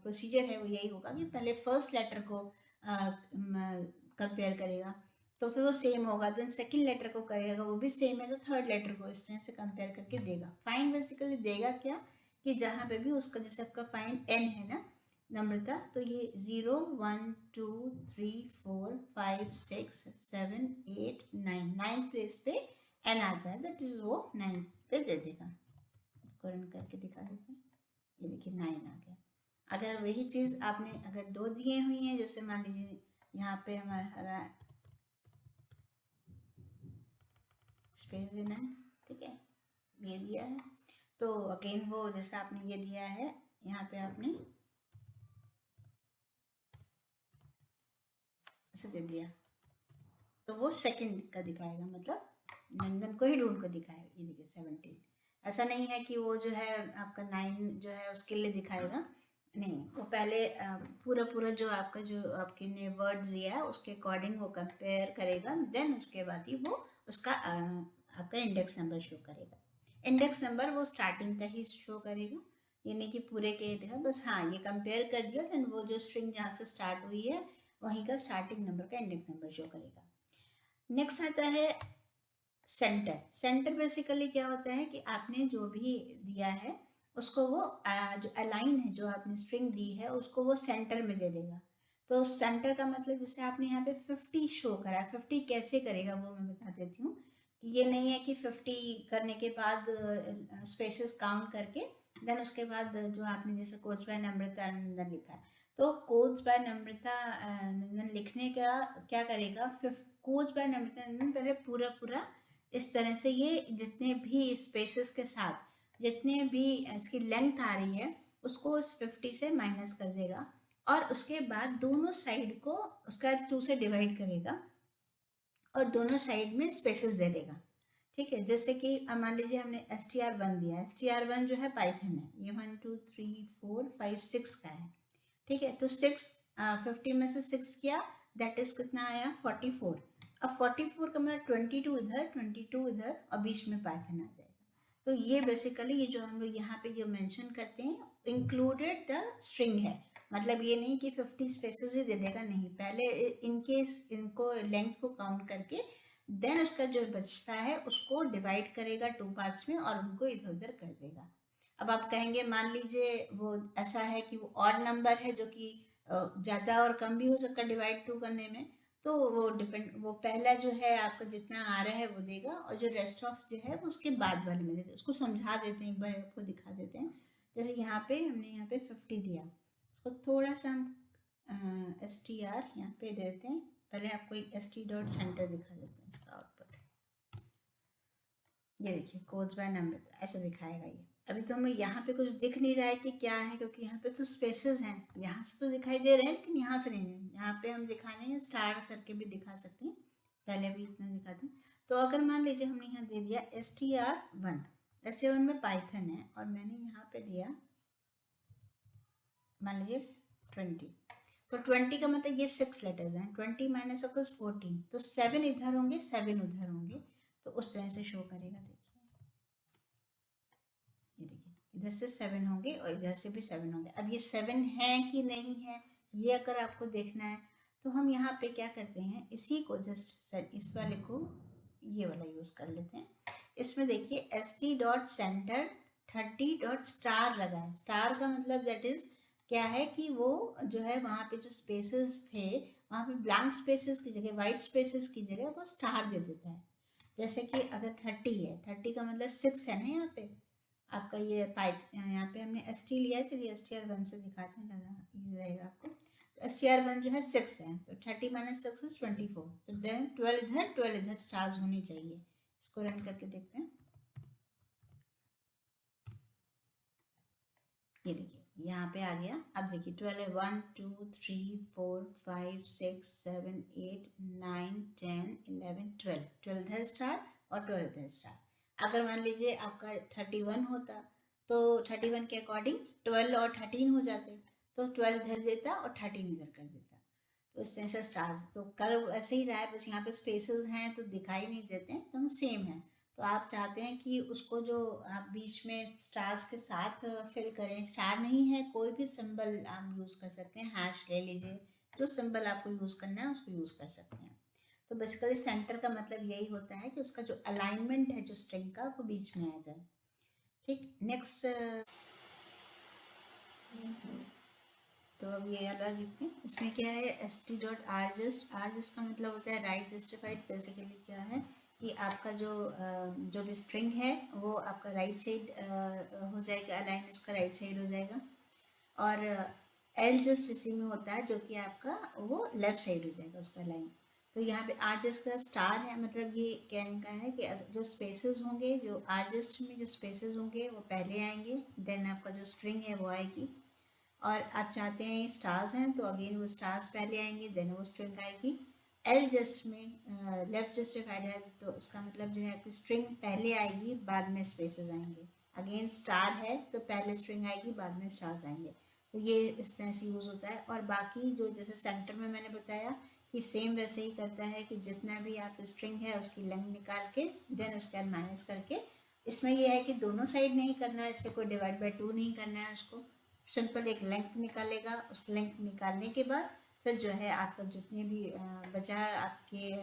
प्रोसीजर है वो यही होगा कि पहले फर्स्ट लेटर को कंपेयर करेगा, तो फिर वो सेम होगा, देन सेकंड लेटर को करेगा वो भी सेम है, तो थर्ड लेटर को इस तरह से कंपेयर करके देगा। फाइंड बेसिकली देगा क्या कि जहाँ पे भी उसका, जैसे आपका फाइंड एन है ना नम्रता, तो ये 0 1 2 3 4 5 6 7 8 9 9 प्लेस पे एन आता है, दैट इज वो 9 पे दे देगा। इसको रन करके दिखा देते हैं, ये देखिए 9 आ गया। अगर वही चीज़ आपने अगर 2 दिए हुई हैं, जैसे मान लीजिए यहाँ पे हमारा हरा स्पेस देना है, ठीक है, ये दिया है, तो अगेन वो जैसे आपने ये दिया है यहाँ पे आपने ऐसे दे दिया, तो वो सेकंड का दिखाएगा, मतलब नंदन को ही ढूंढ कर दिखाएगा। ये देखिए 17, ऐसा नहीं है कि वो जो है आपका 9 जो है उसके लिए दिखाएगा, नहीं, वो पहले पूरा पूरा जो आपका जो आपके ने वर्ड्स दिया है उसके अकॉर्डिंग वो कंपेयर करेगा, देन उसके बाद ही वो उसका आपका इंडेक्स नंबर शो करेगा। इंडेक्स नंबर वो स्टार्टिंग का ही शो करेगा, ये नहीं कि पूरे के देगा, बस हाँ ये कंपेयर कर दिया, देन वो जो स्ट्रिंग जहाँ से स्टार्ट हुई है वहीं का स्टार्टिंग नंबर का इंडेक्स नंबर शो करेगा। नेक्स्ट आता है सेंटर। सेंटर बेसिकली क्या होता है कि आपने जो भी दिया है उसको वो जो अलाइन है, जो आपने स्ट्रिंग दी है उसको वो सेंटर में दे देगा। तो सेंटर का मतलब जैसे आपने यहाँ पे 50 शो करा है, 50 कैसे करेगा वो मैं बता देती हूँ। कि ये नहीं है कि 50 करने के बाद स्पेसेस काउंट करके देन उसके बाद जो आपने जैसे कोट्स बाय नम्रता नंदन लिखा है, तो कोट्स बाय नम्रता नंदन लिखने का क्या करेगा, कोट्स बाय नम्रता नंदन पहले पूरा पूरा इस तरह से ये जितने भी स्पेसेस के साथ जितने भी इसकी लेंथ आ रही है उसको इस 50 से माइनस कर देगा, और उसके बाद दोनों साइड को उसका 2 से डिवाइड करेगा और दोनों साइड में स्पेसेस दे देगा। ठीक है, जैसे कि मान लीजिए हमने str1 दिया, str1 जो है पाइथन है, ये 1 2 3 4 5 6 का है। ठीक है, तो 6 50 में से 6 किया, दैट इज कितना आया 44। अब 44 का मतलब 22 इधर 22 इधर और बीच में पाइथन आ जाएगा। तो ये बेसिकली ये जो हम लोग यहाँ पे जो मेंशन करते हैं इंक्लूडेड द स्ट्रिंग है, मतलब ये नहीं कि 50 स्पेसेस ही दे देगा, नहीं, पहले इनके इनको लेंथ को काउंट करके देन उसका जो बचता है उसको डिवाइड करेगा 2 पार्ट्स में और उनको इधर उधर कर देगा। अब आप कहेंगे मान लीजिए वो ऐसा है कि वो ऑड नंबर है जो कि ज़्यादा और कम भी हो सकता है डिवाइड 2 करने में, तो वो डिपेंड, वो पहला जो है आपका जितना आ रहा है वो देगा और जो रेस्ट ऑफ जो है वो उसके बाद वाले में देते हैं। उसको समझा देते हैं, एक बार आपको दिखा देते हैं। जैसे यहाँ पे हमने यहाँ पे 50 दिया, उसको थोड़ा सा हम एस टी आर यहाँ पे देते हैं, पहले आपको एस टी डॉट सेंटर दिखा देते हैं इसका आउटपुट। ये देखिए कोड्स बाय नंबर ऐसा दिखाएगा ये। अभी तो हमें यहाँ पे कुछ दिख नहीं रहा है कि क्या है, क्योंकि यहाँ पे तो स्पेसेस हैं, यहाँ से तो दिखाई दे रहे हैं लेकिन यहाँ से नहीं है। यहाँ पे हम दिखाने हैं स्टार करके भी दिखा सकते हैं, पहले भी इतना दिखाते हैं। तो अगर मान लीजिए हमने यहाँ दे दिया str1, str1 में पाइथन है और मैंने यहाँ पे दिया मान लीजिए 20, तो 20 का मतलब ये 6 लेटर्स हैं, 20 माइनस 14, तो 7 इधर होंगे 7 उधर होंगे, तो उस तरह से शो करेगा। देखिए ये देखिए इधर से 7 होंगे और इधर से भी 7 होंगे। अब ये 7 है कि नहीं है ये अगर आपको देखना है तो हम यहाँ पे क्या करते हैं, इसी को जस्ट इस वाले को ये वाला यूज़ कर लेते हैं। इसमें देखिए st.center 30.star लगा है। स्टार का मतलब दैट इज क्या है कि वो जो है वहाँ पे जो स्पेसेस थे वहाँ पे ब्लैंक स्पेसेस की जगह वाइट स्पेसेस की जगह वो स्टार दे देता है। जैसे कि अगर 30 है, 30 का मतलब 6 है ना यहाँ पे आपका ये पाइथ, यहाँ पे हमने एस टी लिया है, चलिए str1 से दिखाते हैं ज़्यादा ईजी रहेगा आपको। तो str1 जो है 6 है, तो 30 माइनस 6 इज 24, तो देन 12 इधर स्टार्स होनी चाहिए। इसको रन करके देखते हैं। ये देखिए यहाँ पे आ गया। अब देखिए 12 है, 1 2 3 4 5 6 7 8 9 10 11 12, 12 इधर स्टार और 12 इधर स्टार। अगर मान लीजिए आपका 31 होता तो 31 के अकॉर्डिंग 12 और 13 हो जाते, तो 12 इधर देता और 13 इधर कर देता। तो इस तरह से स्टार्स तो कर्व ऐसे ही रहा है, बस यहाँ पे स्पेसेस हैं तो दिखाई नहीं देते हैं, तो हम सेम है। तो आप चाहते हैं कि उसको जो आप बीच में स्टार्स के साथ फिल करें, स्टार नहीं है कोई भी सिंबल आप यूज़ कर सकते हैं, हैश ले लीजिए, जो सिंबल आपको यूज़ करना है उसको यूज़ कर सकते हैं। तो बेसिकली सेंटर का मतलब यही होता है कि उसका जो अलाइनमेंट है जो स्ट्रिंग का वो बीच में आ जाए। ठीक, नेक्स्ट। तो अब ये वाला देखते हैं, इसमें क्या है st.rjust। rjust का मतलब होता है राइट जस्टिफाइड। बेसिकली क्या है कि आपका जो भी स्ट्रिंग है वो आपका राइट साइड हो जाएगा, अलाइन उसका राइट साइड हो जाएगा, और एल जस्ट इसी में होता है जो कि आपका वो लेफ्ट साइड हो जाएगा उसका लाइन। तो यहाँ पे आर जस्ट का स्टार है, मतलब ये कहने का है कि जो स्पेसेस होंगे, जो आर जस्ट में जो स्पेसेस होंगे वो पहले आएंगे, देन आपका जो स्ट्रिंग है वो आएगी, और आप चाहते हैं स्टार्स हैं तो अगेन वो स्टार्स पहले आएंगे, देन वो स्ट्रिंग आएगी। एल जस्ट में लेफ्ट जस्टिफाइड है तो उसका मतलब जो है आपकी स्ट्रिंग पहले आएगी बाद में स्पेसेस आएंगे। अगेन स्टार है तो पहले स्ट्रिंग आएगी बाद में स्टार्स आएंगे। तो ये इस तरह से यूज़ होता है। और बाकी जो जैसे सेंटर में मैंने बताया कि सेम वैसे ही करता है कि जितना भी आप स्ट्रिंग है उसकी लेंथ निकाल के देन उसके बाद माइनस करके, इसमें यह है कि दोनों साइड नहीं करना है, इससे कोई डिवाइड बाय 2 नहीं करना है उसको, सिंपल एक लेंथ निकालेगा, उस लेंथ निकालने के बाद फिर जो है आपका जितने भी बचा है आपके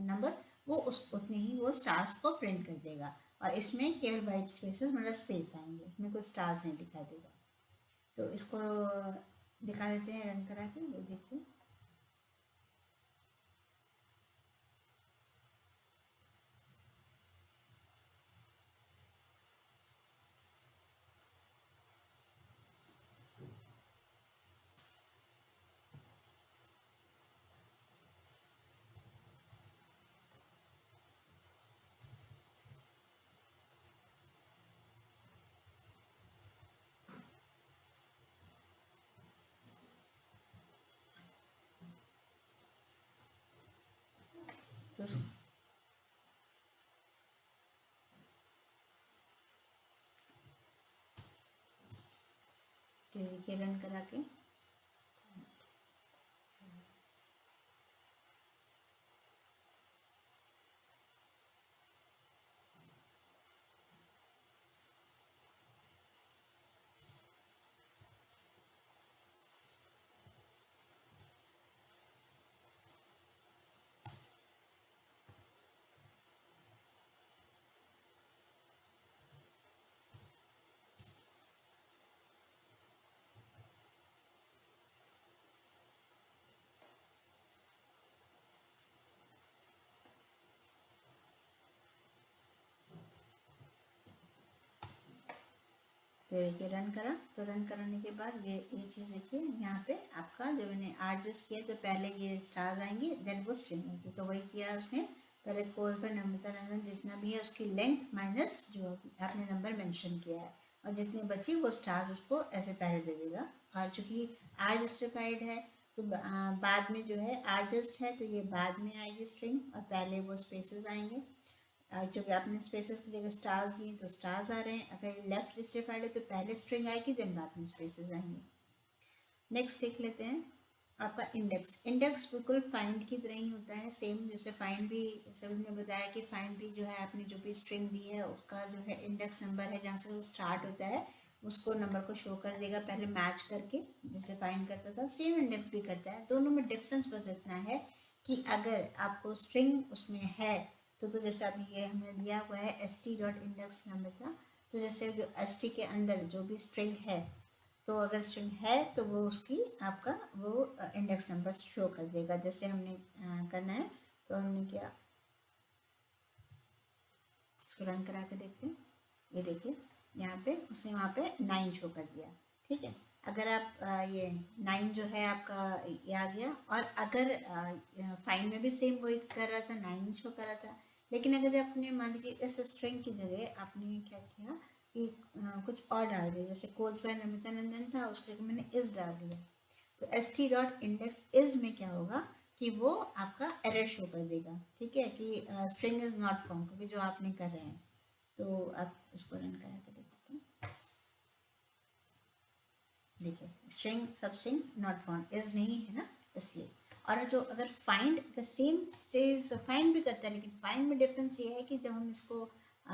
नंबर, वो उस उतने ही वो स्टार्स को प्रिंट कर देगा। और इसमें केवल वाइट स्पेसेस मतलब स्पेस आएंगे, इसमें कोई स्टार्स नहीं दिखा देगा। तो इसको दिखा देते हैं रन करा के, ये देखिए। तो देखिए रन करा के, तो देखिए रन करा, तो रन कराने के बाद ये चीज़ देखिए यहाँ पे आपका जो मैंने एडजस्ट किया, तो पहले ये स्टार्स आएंगे देन वो स्ट्रिंग होगी। तो वही किया उसने, पहले कोर्स पर नम्रता नंदन जितना भी है उसकी लेंथ माइनस जो आपने नंबर मेंशन किया है, और जितनी बची वो स्टार्स उसको ऐसे पहले दे देगा। और चूँकि आर जस्टिफाइड है तो बाद में जो है आर जस्ट है तो ये बाद में आएगी स्ट्रिंग, और पहले वो स्पेसेस आएंगे। चूँकि आपने स्पेसेस की जगह स्टार्स दिए तो स्टार्स आ रहे हैं। अगर लेफ्ट जस्टिफाइड है तो पहले स्ट्रिंग आएगी देन बाद में स्पेसेस आएंगे। नेक्स्ट देख लेते हैं आपका इंडेक्स। इंडेक्स बिल्कुल फाइंड की तरह ही होता है, सेम जैसे फाइंड भी सभी ने बताया कि फाइंड भी जो है आपने जो भी स्ट्रिंग दी है उसका जो है इंडेक्स नंबर है जहाँ से वो स्टार्ट होता है उसको नंबर को शो कर देगा पहले मैच करके, जैसे फाइंड करता था सेम इंडेक्स भी करता है। दोनों में डिफरेंस बस इतना है कि अगर आपको स्ट्रिंग उसमें है तो जैसे अभी ये हमने दिया हुआ है st.index नंबर था, तो जैसे जो st के अंदर जो भी स्ट्रिंग है तो अगर स्ट्रिंग है तो वो उसकी आपका वो इंडेक्स नंबर शो कर देगा। जैसे हमने करना है तो हमने क्या, इसको रन करा के देखते हैं। ये देखिए यहाँ पे उसने वहाँ पे 9 शो कर दिया। ठीक है, अगर आप ये 9 जो है आपका ये आ गया, और अगर फाइन में भी सेम वही कर रहा था, 9 शो कर रहा था, लेकिन अगर आपने मान लीजिए इस स्ट्रिंग की जगह आपने क्या किया कि कुछ और डाल दिया, जैसे कोल्स बाय नमिता नंदन था उसकी जगह मैंने इस डाल दिया, तो st.index इज में क्या होगा कि वो आपका एरर शो कर देगा। ठीक है, कि स्ट्रिंग इज नॉट फाउंड, क्योंकि जो आपने कर रहे हैं। तो आप इसको रन करा के देखते हैं। देखिए स्ट्रिंग सब स्ट्रिंग नॉट फाउंड इज नहीं है ना, इसलिए। और जो अगर find the same stage find भी करता है, लेकिन फाइंड में डिफरेंस ये है कि जब हम इसको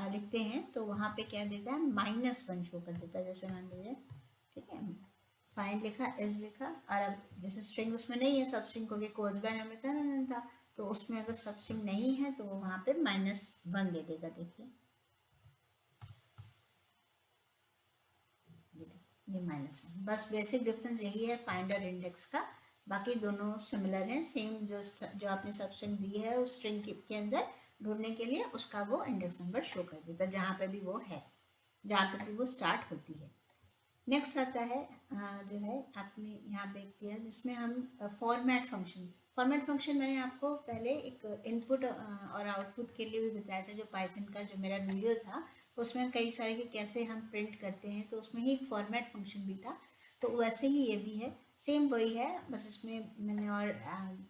लिखते हैं तो वहाँ पे क्या देता है -1 शो कर देता है। जैसे मान लीजिए, ठीक है, फाइंड लिखा इज लिखा, और अब जैसे स्ट्रिंग उसमें नहीं है, सब स्ट्रिंग को भी कोर्स बाय नंबर था, तो उसमें अगर सब स्ट्रिंग नहीं है तो वहाँ पे -1 दे देगा। देखिए ये -1, बस बेसिक डिफरेंस यही है फाइंड और इंडेक्स का। बाकी दोनों सिमिलर हैं, सेम जो आपने सब स्ट्रिंग दी है उस स्ट्रिंग के अंदर ढूंढने के लिए उसका वो इंडेक्स नंबर शो कर देता है जहाँ पे भी वो है, जहाँ पे भी वो स्टार्ट होती है। नेक्स्ट आता है जो है आपने यहाँ पे किया जिसमें हम फॉर्मेट फंक्शन। फॉर्मेट फंक्शन मैंने आपको पहले एक इनपुट और आउटपुट के लिए भी बताया था, जो पाइथन का जो मेरा वीडियो था उसमें कई सारे कि कैसे हम प्रिंट करते हैं, तो उसमें ही एक फॉर्मेट फंक्शन भी था। तो वैसे ही ये भी है, सेम वही है, बस इसमें मैंने और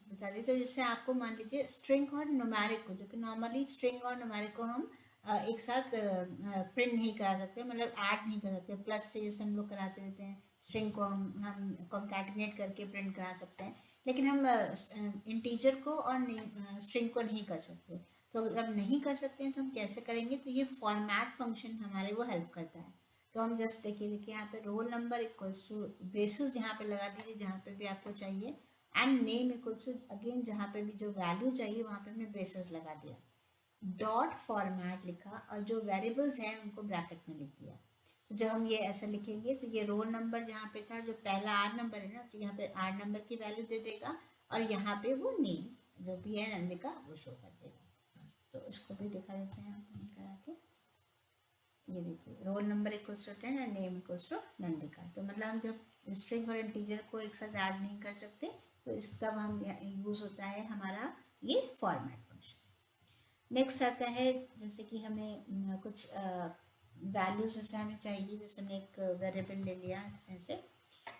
बता दी। तो जिससे आपको मान लीजिए स्ट्रिंग और न्यूमेरिक को, जो कि नॉर्मली स्ट्रिंग और न्यूमेरिक को हम एक साथ प्रिंट नहीं करा सकते, मतलब ऐड नहीं कर सकते। प्लस से जैसे हम लोग कराते रहते हैं, स्ट्रिंग को हम कॉन्कैटिनेट करके प्रिंट करा सकते हैं, लेकिन हम इंटीजर को और स्ट्रिंग को नहीं कर सकते। तो जब नहीं कर सकते हैं तो हम कैसे करेंगे, तो ये फॉर्मेट फंक्शन हमारे वो हेल्प करता है। तो हम जस्ट देखिए यहाँ पे roll number equals to basis जहाँ पे लगा दीजिए जहाँ पे भी आपको चाहिए, and name equals to again जहाँ पे भी जो वैल्यू चाहिए वहाँ पे हमने बेसिस लगा दिया, डॉट फॉर्मेट लिखा और जो वेरिएबल्स हैं उनको ब्रैकेट में लिख दिया। तो जब हम ये ऐसा लिखेंगे तो ये रोल नंबर जहाँ पे था, जो पहला आर नंबर है ना, तो यहाँ पे आर नंबर की वैल्यू दे देगा और यहाँ पे वो नेम जो भी है नंदिका वो शो कर देगा। तो इसको भी दिखा देते हैं हम करा के। ये देखिए roll number equals to 10 and name equals to Nandika. तो मतलब हम जब स्ट्रिंग और इंटीजर को एक साथ ऐड नहीं कर सकते तो इस तब हम यूज़ होता है हमारा ये फॉर्मेट फंक्शन। नेक्स्ट आता है जैसे कि हमें कुछ वैल्यूज जैसे हमें चाहिए, जैसे हमने एक वेरिएबल ले लिया इसमें से,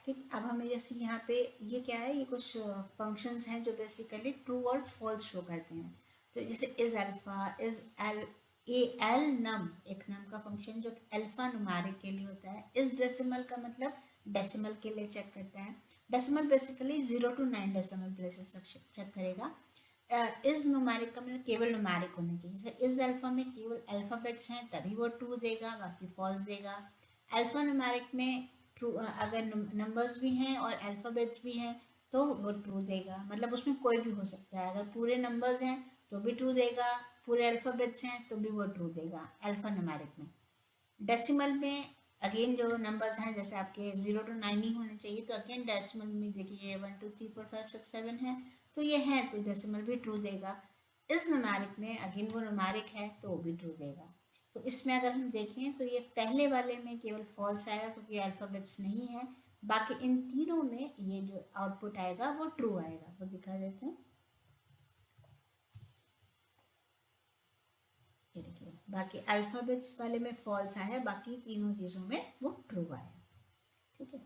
ठीक। अब हमें जैसे यहाँ पे ये क्या है, ये कुछ फंक्शंस हैं जो बेसिकली ट्रू और फॉल्स शो करते हैं। तो जैसे is alpha, is L, A L num, एक नम का फंक्शन जो अल्फा नुमारिक के लिए होता है। इस डेसिमल का मतलब डेसिमल के लिए चेक करता है। Decimal basically 0 to 9 decimal places तक चेक करेगा। इज नुमारिक का मतलब केवल नुमारिक होने चाहिए, जैसे इज अल्फा में केवल अल्फ़ाबेट्स हैं तभी वो ट्रू देगा, बाकी फॉल्स देगा। अल्फ़ा नुमारिक में ट्रू, अगर नंबर्स भी हैं और अल्फ़ाबेट्स भी हैं तो वो ट्रू देगा, मतलब उसमें कोई भी हो सकता है। अगर पूरे नंबर्स हैं तो भी ट्रू देगा, पूरे अल्फ़ाबेट्स हैं तो भी वो ट्रू देगा अल्फ़ा नुमारिक में। डेसिमल में अगेन जो नंबर्स हैं जैसे आपके 0 to 9 ही होने चाहिए, तो अगेन डेसिमल में देखिए 1 2 3 4 5 6 7 है तो ये है, तो डेसिमल भी ट्रू देगा। इस नुमेरिक में अगेन वो नुमेरिक है तो वो भी ट्रू देगा। तो इसमें अगर हम देखें तो ये पहले वाले में केवल फॉल्स आएगा क्योंकि अल्फ़ाबेट्स नहीं है, बाकी इन तीनों में ये जो आउटपुट आएगा वो ट्रू आएगा। वो दिखा देते हैं, ये देखिए बाकी अल्फ़ाबेट्स वाले में फॉल्स आया है, बाकी तीनों चीज़ों में वो ट्रू आया। ठीक है,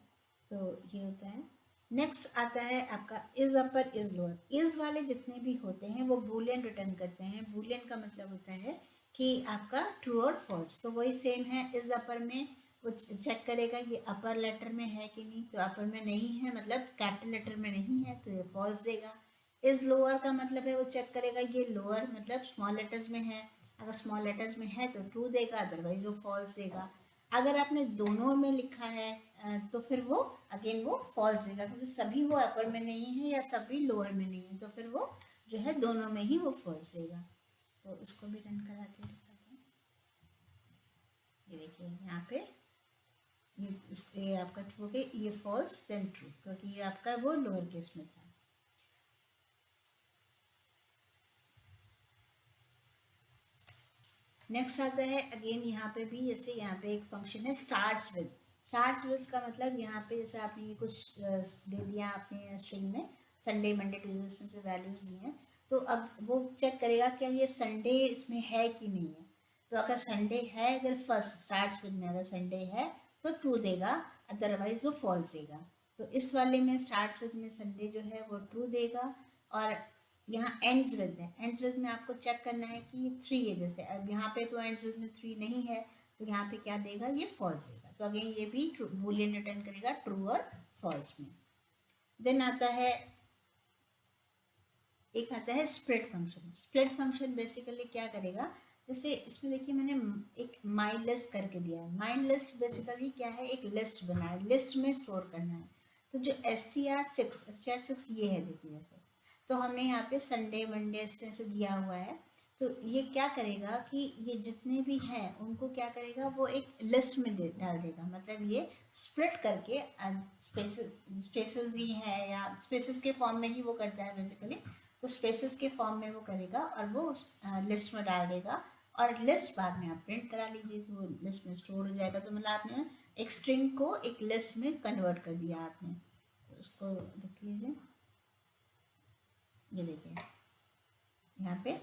तो ये होता है। नेक्स्ट आता है आपका is upper is lower. Is वाले जितने भी होते हैं वो बूलियन रिटर्न करते हैं। बूलियन का मतलब होता है कि आपका ट्रू और फॉल्स, तो वही सेम है। इज अपर में वो चेक करेगा ये अपर लेटर में है कि नहीं, तो अपर में नहीं है मतलब कैपिटल लेटर में नहीं है तो ये फॉल्स देगा। इज लोअर का मतलब है वो चेक करेगा ये लोअर मतलब स्मॉल लेटर्स में है, अगर स्मॉल लेटर्स में है तो ट्रू देगा, अदरवाइज वो फॉल्स देगा। अगर आपने दोनों में लिखा है तो फिर वो अगेन वो फॉल्स देगा, क्योंकि सभी वो अपर में नहीं है या सभी लोअर में नहीं है, तो फिर वो जो है दोनों में ही वो फॉल्स देगा। तो इसको भी रन करा के दिखाते हैं। ये देखिए यहाँ पे ये आपका ट्रू के ये फॉल्स देन ट्रू, क्योंकि ये आपका वो लोअर केस में था। नेक्स्ट आता है अगेन यहाँ पे भी, जैसे यहाँ पे एक फंक्शन है स्टार्ट्स विद। स्टार्ट्स विद का मतलब यहाँ पे जैसे आपने ये कुछ दे दिया आपने स्ट्रिंग में, संडे मंडे ट्यूजडे से वैल्यूज दी हैं, तो अब वो चेक करेगा क्या ये संडे इसमें है कि नहीं है। तो अगर संडे है, अगर फर्स्ट स्टार्ट्स विद में अगर संडे है तो ट्रू देगा, अदरवाइज वो फॉल्स देगा। तो इस वाले में स्टार्ट्स विद में संडे जो है वो ट्रू देगा, और यहाँ एंड्स विद है, एंड्स विद में आपको चेक करना है कि 3 है, जैसे अब यहाँ पे तो एंड्स विद में 3 नहीं है तो यहाँ पे क्या देगा, ये फॉल्स देगा। तो अगेन ये भी बूलियन रिटर्न करेगा ट्रू और फॉल्स में। देन आता है एक आता है split function. Split function basically क्या करेगा, जैसे इसमें देखिए मैंने एक माई लिस्ट करके दिया है। माई लिस्ट बेसिकली क्या है, एक लिस्ट बना है, लिस्ट में स्टोर करना है। तो जो str6 ये है देखिए, जैसे तो हमने यहाँ पे संडे मंडे से दिया हुआ है। तो ये क्या करेगा कि ये जितने भी हैं उनको क्या करेगा, वो एक लिस्ट में डाल देगा, मतलब ये स्प्लिट करके स्पेसेस स्पेसेस दी है या स्पेसेस के फॉर्म में ही वो करता है बेसिकली। तो स्पेसेस के फॉर्म में वो करेगा और वो लिस्ट में डाल देगा, और लिस्ट बाद में आप प्रिंट करा लीजिए तो वो लिस्ट में स्टोर हो जाएगा। तो मतलब आपने एक स्ट्रिंग को एक लिस्ट में कन्वर्ट कर दिया आपने। तो उसको देख लीजिए, ये देखिए यहाँ पे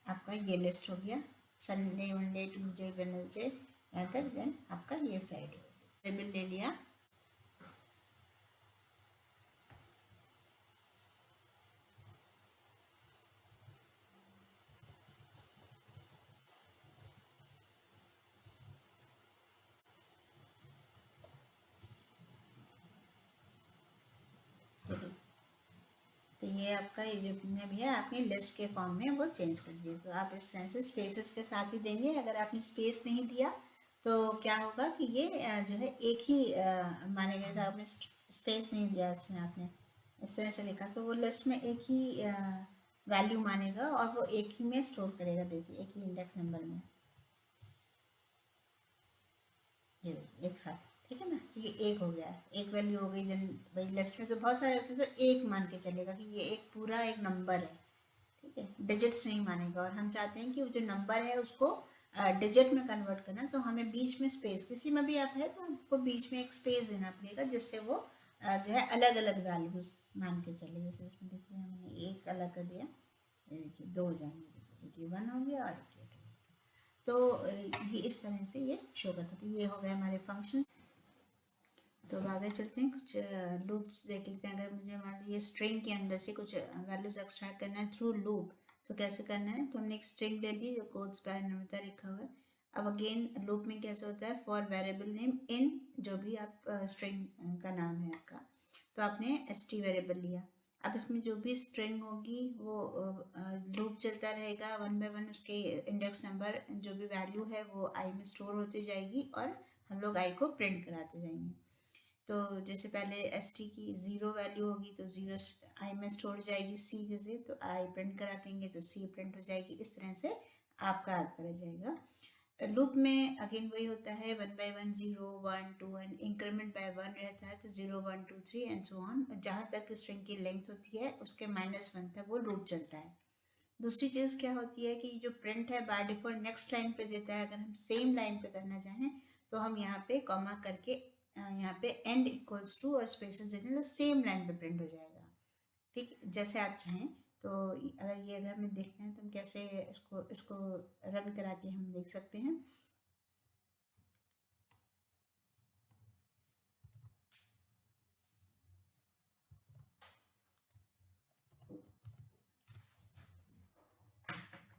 आपका ये लिस्ट हो गया, संडे मंडे ट्यूसडे वेडनेसडे यहाँ तक, देन आपका ये फ्राइडे टेबल ले लिया। ये आपका ये जितने भी है आपने लिस्ट के फॉर्म में वो चेंज कर दिए। तो आप इस तरह से स्पेसेस के साथ ही देंगे। अगर आपने स्पेस नहीं दिया तो क्या होगा कि ये जो है एक ही मानेगा। जैसे आपने स्पेस नहीं दिया इसमें, आपने इस तरह से लिखा तो वो लिस्ट में एक ही वैल्यू मानेगा और वो एक ही में स्टोर करेगा। देखिए एक ही इंडेक्स नंबर में, ये एक साथ, ठीक है ना। तो ये एक हो गया, एक वैल्यू हो गई। जन भाई लिस्ट में तो बहुत सारे होते हैं तो एक मान के चलेगा कि ये एक पूरा एक नंबर है, ठीक है। डिजिट्स नहीं मानेगा। और हम चाहते हैं कि वो जो नंबर है उसको डिजिट में कन्वर्ट करना, तो हमें बीच में स्पेस, किसी में भी आप है तो आपको बीच में एक स्पेस देना पड़ेगा जिससे वो जो है अलग अलग वैल्यूज मान के चले। जैसे इसमें देखिए हमने एक अलग कर दिया, ये देखिए दो हो जाएंगे, एक ये वन हो गया और एक ये टू। तो ये इस तरह से ये शो करता है। तो ये हो गए हमारे फंक्शन। तो अब आगे चलते हैं, कुछ लूप्स देख लेते हैं। अगर मुझे मान लीजिए स्ट्रिंग के अंदर से कुछ वैल्यूज एक्सट्रैक्ट करना है थ्रू लूप, तो कैसे करना है। तो हमने एक स्ट्रिंग ले ली जो कोट्स बाय नम्रता लिखा हुआ है। अब अगेन लूप में कैसे होता है, फॉर वेरिएबल नेम इन, जो भी आप स्ट्रिंग का नाम है आपका, तो आपने st वेरिएबल लिया। अब इसमें जो भी स्ट्रिंग होगी वो लूप चलता रहेगा, वन बाय वन उसके इंडेक्स नंबर जो भी वैल्यू है वो आई में स्टोर होती जाएगी और हम लोग आई को प्रिंट कराते जाएंगे। तो जैसे पहले एस टी की ज़ीरो वैल्यू होगी तो ज़ीरो आई में स्टोर हो जाएगी, सी जैसे तो आई प्रिंट करा देंगे तो सी प्रिंट हो जाएगी। इस तरह से आपका आता रह जाएगा। लूप में अगेन वही होता है, one by one, zero one two and increment by one रहता है, तो zero one two three and so on. जहाँ तक स्ट्रिंग की लेंथ होती है उसके -1 तक वो लूप चलता है। दूसरी चीज़ क्या होती है कि जो प्रिंट है बाय डिफॉल्ट नेक्स्ट लाइन पे देता है। अगर हम सेम लाइन पे करना चाहें तो हम यहाँ पे कॉमा करके यहाँ पे एंड इक्वल्स टू और स्पेसेस देते हैं तो सेम लाइन पे प्रिंट हो जाएगा, ठीक है, जैसे आप चाहें। तो अगर ये अगर हमें देखना है तो हम कैसे इसको इसको रन करा के हम देख सकते हैं।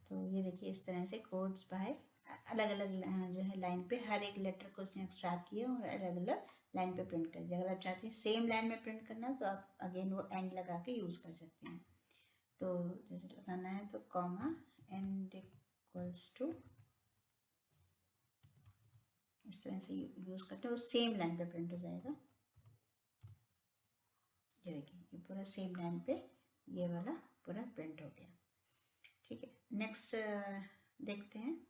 तो ये देखिए इस तरह से कोड्स बाय अलग अलग जो है लाइन पे हर एक लेटर को उसने एक्सट्रैक्ट किया और अलग अलग लाइन पे प्रिंट कर दिया। अगर आप चाहते हैं सेम लाइन में प्रिंट करना तो आप अगेन वो एंड लगा के यूज़ कर सकते हैं। तो जैसे लगाना है तो कॉमा एंड इक्वल्स टू, इस तरह से यूज़ करते हैं, वो सेम लाइन पे प्रिंट हो जाएगा। ये देखिए ये पूरा सेम लाइन पे ये वाला पूरा प्रिंट हो गया, ठीक है। नेक्स्ट देखते हैं।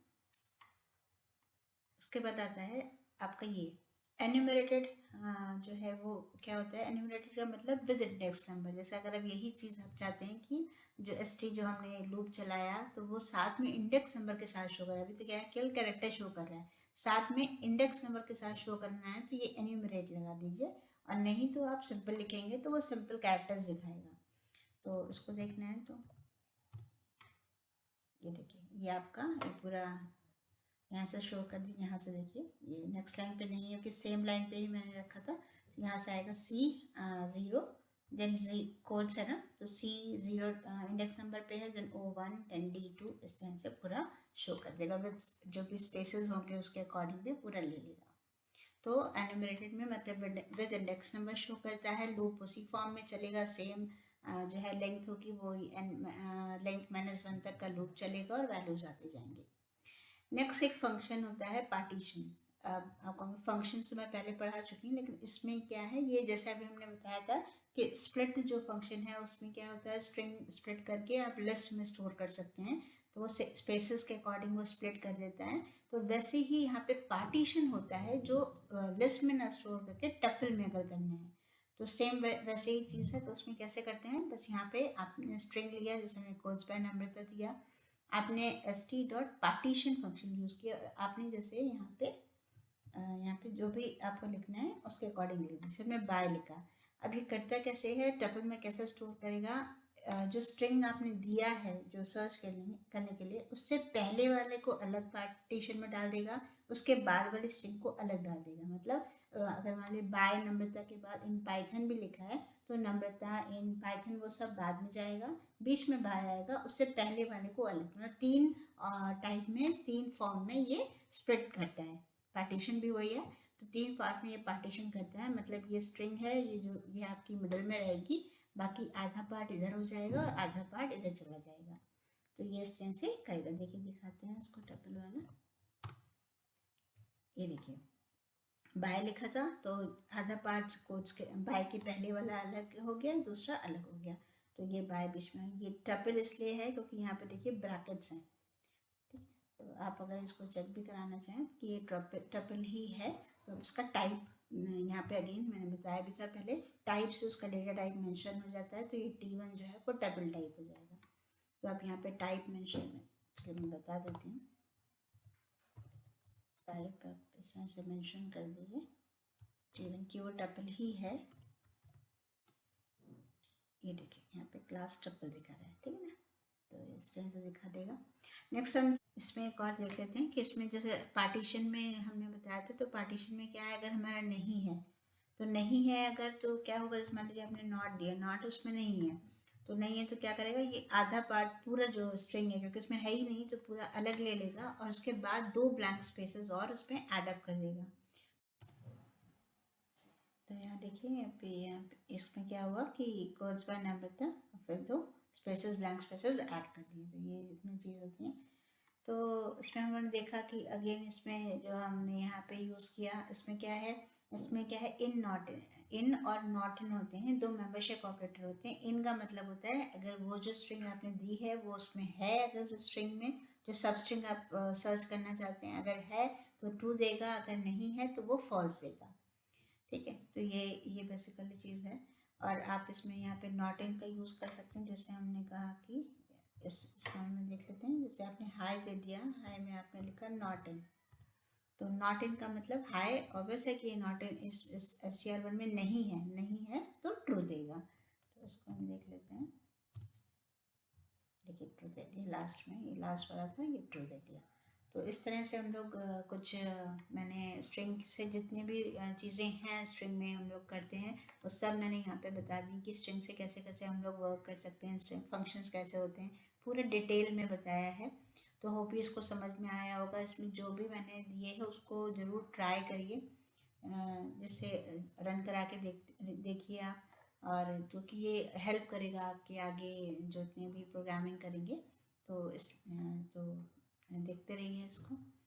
उसके बाद आता है आपका ये एन्यूमरेटेड, जो है वो क्या होता है। एन्यूमरेटेड का मतलब विद इंडेक्स नंबर। जैसे अगर अब यही चीज़ आप चाहते हैं कि जो एस टी जो हमने लूप चलाया तो वो साथ में इंडेक्स नंबर के साथ शो कर रहा है। अभी तो क्या है केवल कैरेक्टर शो कर रहा है, साथ में इंडेक्स नंबर के साथ शो करना है तो ये एन्यूमरेट लगा दीजिए। और नहीं तो आप सिंपल लिखेंगे तो वो सिंपल कैरेक्टर्स दिखाएगा। तो इसको देखना है तो ये देखिए ये आपका ये पूरा यहाँ से शो कर दी। यहाँ से देखिए ये नेक्स्ट लाइन पे नहीं है कि सेम लाइन पे ही मैंने रखा था। तो यहाँ से आएगा C zero, then G codes है ना, तो सी ज़ीरो इंडेक्स नंबर पे है, then O one, then D two, इस तरह से पूरा शो कर देगा विद जो भी स्पेसेस होंगे उसके अकॉर्डिंग भी पूरा ले लेगा। तो एन्यूमरेटेड में मतलब विद इंडेक्स नंबर शो करता है। लूप उसी फॉर्म में चलेगा, सेम जो है लेंथ होगी वो लेंथ -1 तक का लूप चलेगा और वैल्यूज आते जाएंगे। नेक्स्ट एक फंक्शन होता है पार्टीशन। अब आपको फंक्शन से मैं पहले पढ़ा चुकी हूँ, लेकिन इसमें क्या है ये जैसे अभी हमने बताया था कि स्प्लिट जो फंक्शन है उसमें क्या होता है, स्ट्रिंग स्प्लिट करके आप लिस्ट में स्टोर कर सकते हैं तो वो स्पेसेस के अकॉर्डिंग वो स्प्लिट कर देता है। तो वैसे ही यहाँ पे पार्टीशन होता है जो लिस्ट में ना स्टोर करके टपल में अगर करना है तो सेम वैसे ही चीज़ है। तो उसमें कैसे करते हैं, बस यहाँ पे आपने स्ट्रिंग लिया जैसे हमने कोड्स बाय नम्रता दिया, आपने st.partition फंक्शन यूज़ किया और आपने जैसे यहाँ पे जो भी आपको लिखना है उसके अकॉर्डिंग लिख जैसे मैं बाय लिखा। अब ये करता कैसे है, टपल में कैसे स्टोर करेगा, जो स्ट्रिंग आपने दिया है जो सर्च करने के लिए उससे पहले वाले को अलग पार्टीशन में डाल देगा, उसके बाद वाली स्ट्रिंग को अलग डाल देगा। मतलब अगर मान लीजिए बाय नम्रता के बाद इन पाइथन भी लिखा है तो नम्रता इन पाइथन वो सब बाद में जाएगा, बीच में बाय आएगा, उससे पहले वाले को अलग। मतलब 3 टाइप में 3 फॉर्म में ये स्प्लिट करता है। पार्टीशन भी वही है, तो 3 पार्ट में ये पार्टीशन करता है। मतलब ये स्ट्रिंग है, ये जो ये आपकी मिडल में रहेगी, बाकी आधा पार्ट इधर हो जाएगा और आधा पार्ट इधर चला जाएगा। तो ये इस तरह से करेगा। देखिए दिखाते हैं इसको टपल वाला। ये देखिए बाय लिखा था तो आधा पार्ट कोट्स के बाय के पहले वाला अलग हो गया, दूसरा अलग हो गया। तो ये बाय बीच में, ये टपल इसलिए है क्योंकि यहाँ पे देखिए ब्रैकेट्स हैं। ठीक, तो आप अगर इसको चेक भी कराना चाहें कि ये टपल ही है तो अब इसका टाइप यहाँ पे अगेन मैंने बताया भी था पहले, टाइप से उसका डेटा टाइप मेंशन हो जाता है। तो ये T1 जो है वो टपल टाइप हो जाएगा। तो आप यहाँ पे टाइप मेंशन में, चलिए मैं बता देती हूँ। टाइप आप इसमें से मेंशन कर दीजिए T1 की वो टपल ही है। ये देखिए यहाँ पे क्लास टपल दिखा रहा है, ठीक है ना। तो इस तरह से दिखा देगा। नेक्स्ट हम इसमें एक और देख लेते हैं कि इसमें जैसे पार्टीशन में हमने बताया था, तो पार्टीशन में क्या है, अगर हमारा नहीं है तो नहीं है, अगर तो क्या होगा, जैसे मान लीजिए आपने नॉट दिया, नॉट उसमें नहीं है, तो नहीं है तो क्या करेगा, ये आधा पार्ट पूरा जो स्ट्रिंग है क्योंकि उसमें है ही नहीं तो पूरा अलग ले लेगा और उसके बाद 2 ब्लैंक स्पेसेस और उसमें ऐड अप कर देगा। तो यहाँ देखिए यहाँ पे इसमें क्या हुआ कि कोड्स बाय नंबर था, फिर 2 स्पेसेस ब्लैंक स्पेसेस ऐड कर दिए। तो ये इतनी चीज़ होती है। तो इसमें हमने देखा कि अगेन इसमें जो हमने यहाँ पे यूज़ किया, इसमें क्या है, इन नॉट इन और नॉट इन होते हैं, 2 मेंबरशिप ऑपरेटर होते हैं। इन का मतलब होता है अगर वो जो स्ट्रिंग आपने दी है वो उसमें है, अगर जो स्ट्रिंग में जो सब स्ट्रिंग आप सर्च करना चाहते हैं अगर है तो ट्रू देगा, अगर नहीं है तो वो फॉल्स देगा। ठीक है, तो ये बेसिकली चीज़ है। और आप इसमें यहाँ पे नॉट इन का यूज़ कर सकते हैं, जैसे हमने कहा कि इसमें में देख लेते हैं। जैसे आपने हाई दे दिया, हाई में आपने लिखा नॉट इन, तो नॉट इन का मतलब हाई ऑब्वियस है कि ये नॉट इन इस STR1 में नहीं है, नहीं है तो ट्रू देगा। तो इसको हम देख लेते हैं। देखिए ट्रू दे दिया लास्ट में, ये लास्ट वाला था, ये ट्रू दे दिया। तो इस तरह से हम लोग कुछ मैंने स्ट्रिंग से जितनी भी चीज़ें हैं स्ट्रिंग में हम लोग करते हैं वो सब मैंने यहाँ पे बता दी कि स्ट्रिंग से कैसे कैसे हम लोग वर्क कर सकते हैं, स्ट्रिंग फंक्शंस कैसे होते हैं, पूरे डिटेल में बताया है। तो होप ही इसको समझ में आया होगा। इसमें जो भी मैंने दिए है उसको ज़रूर ट्राई करिए, जिससे रन करा के देखिए आप, और क्योंकि ये हेल्प करेगा आपके आगे जितने भी प्रोग्रामिंग करेंगे। तो देखते रहिए इसको।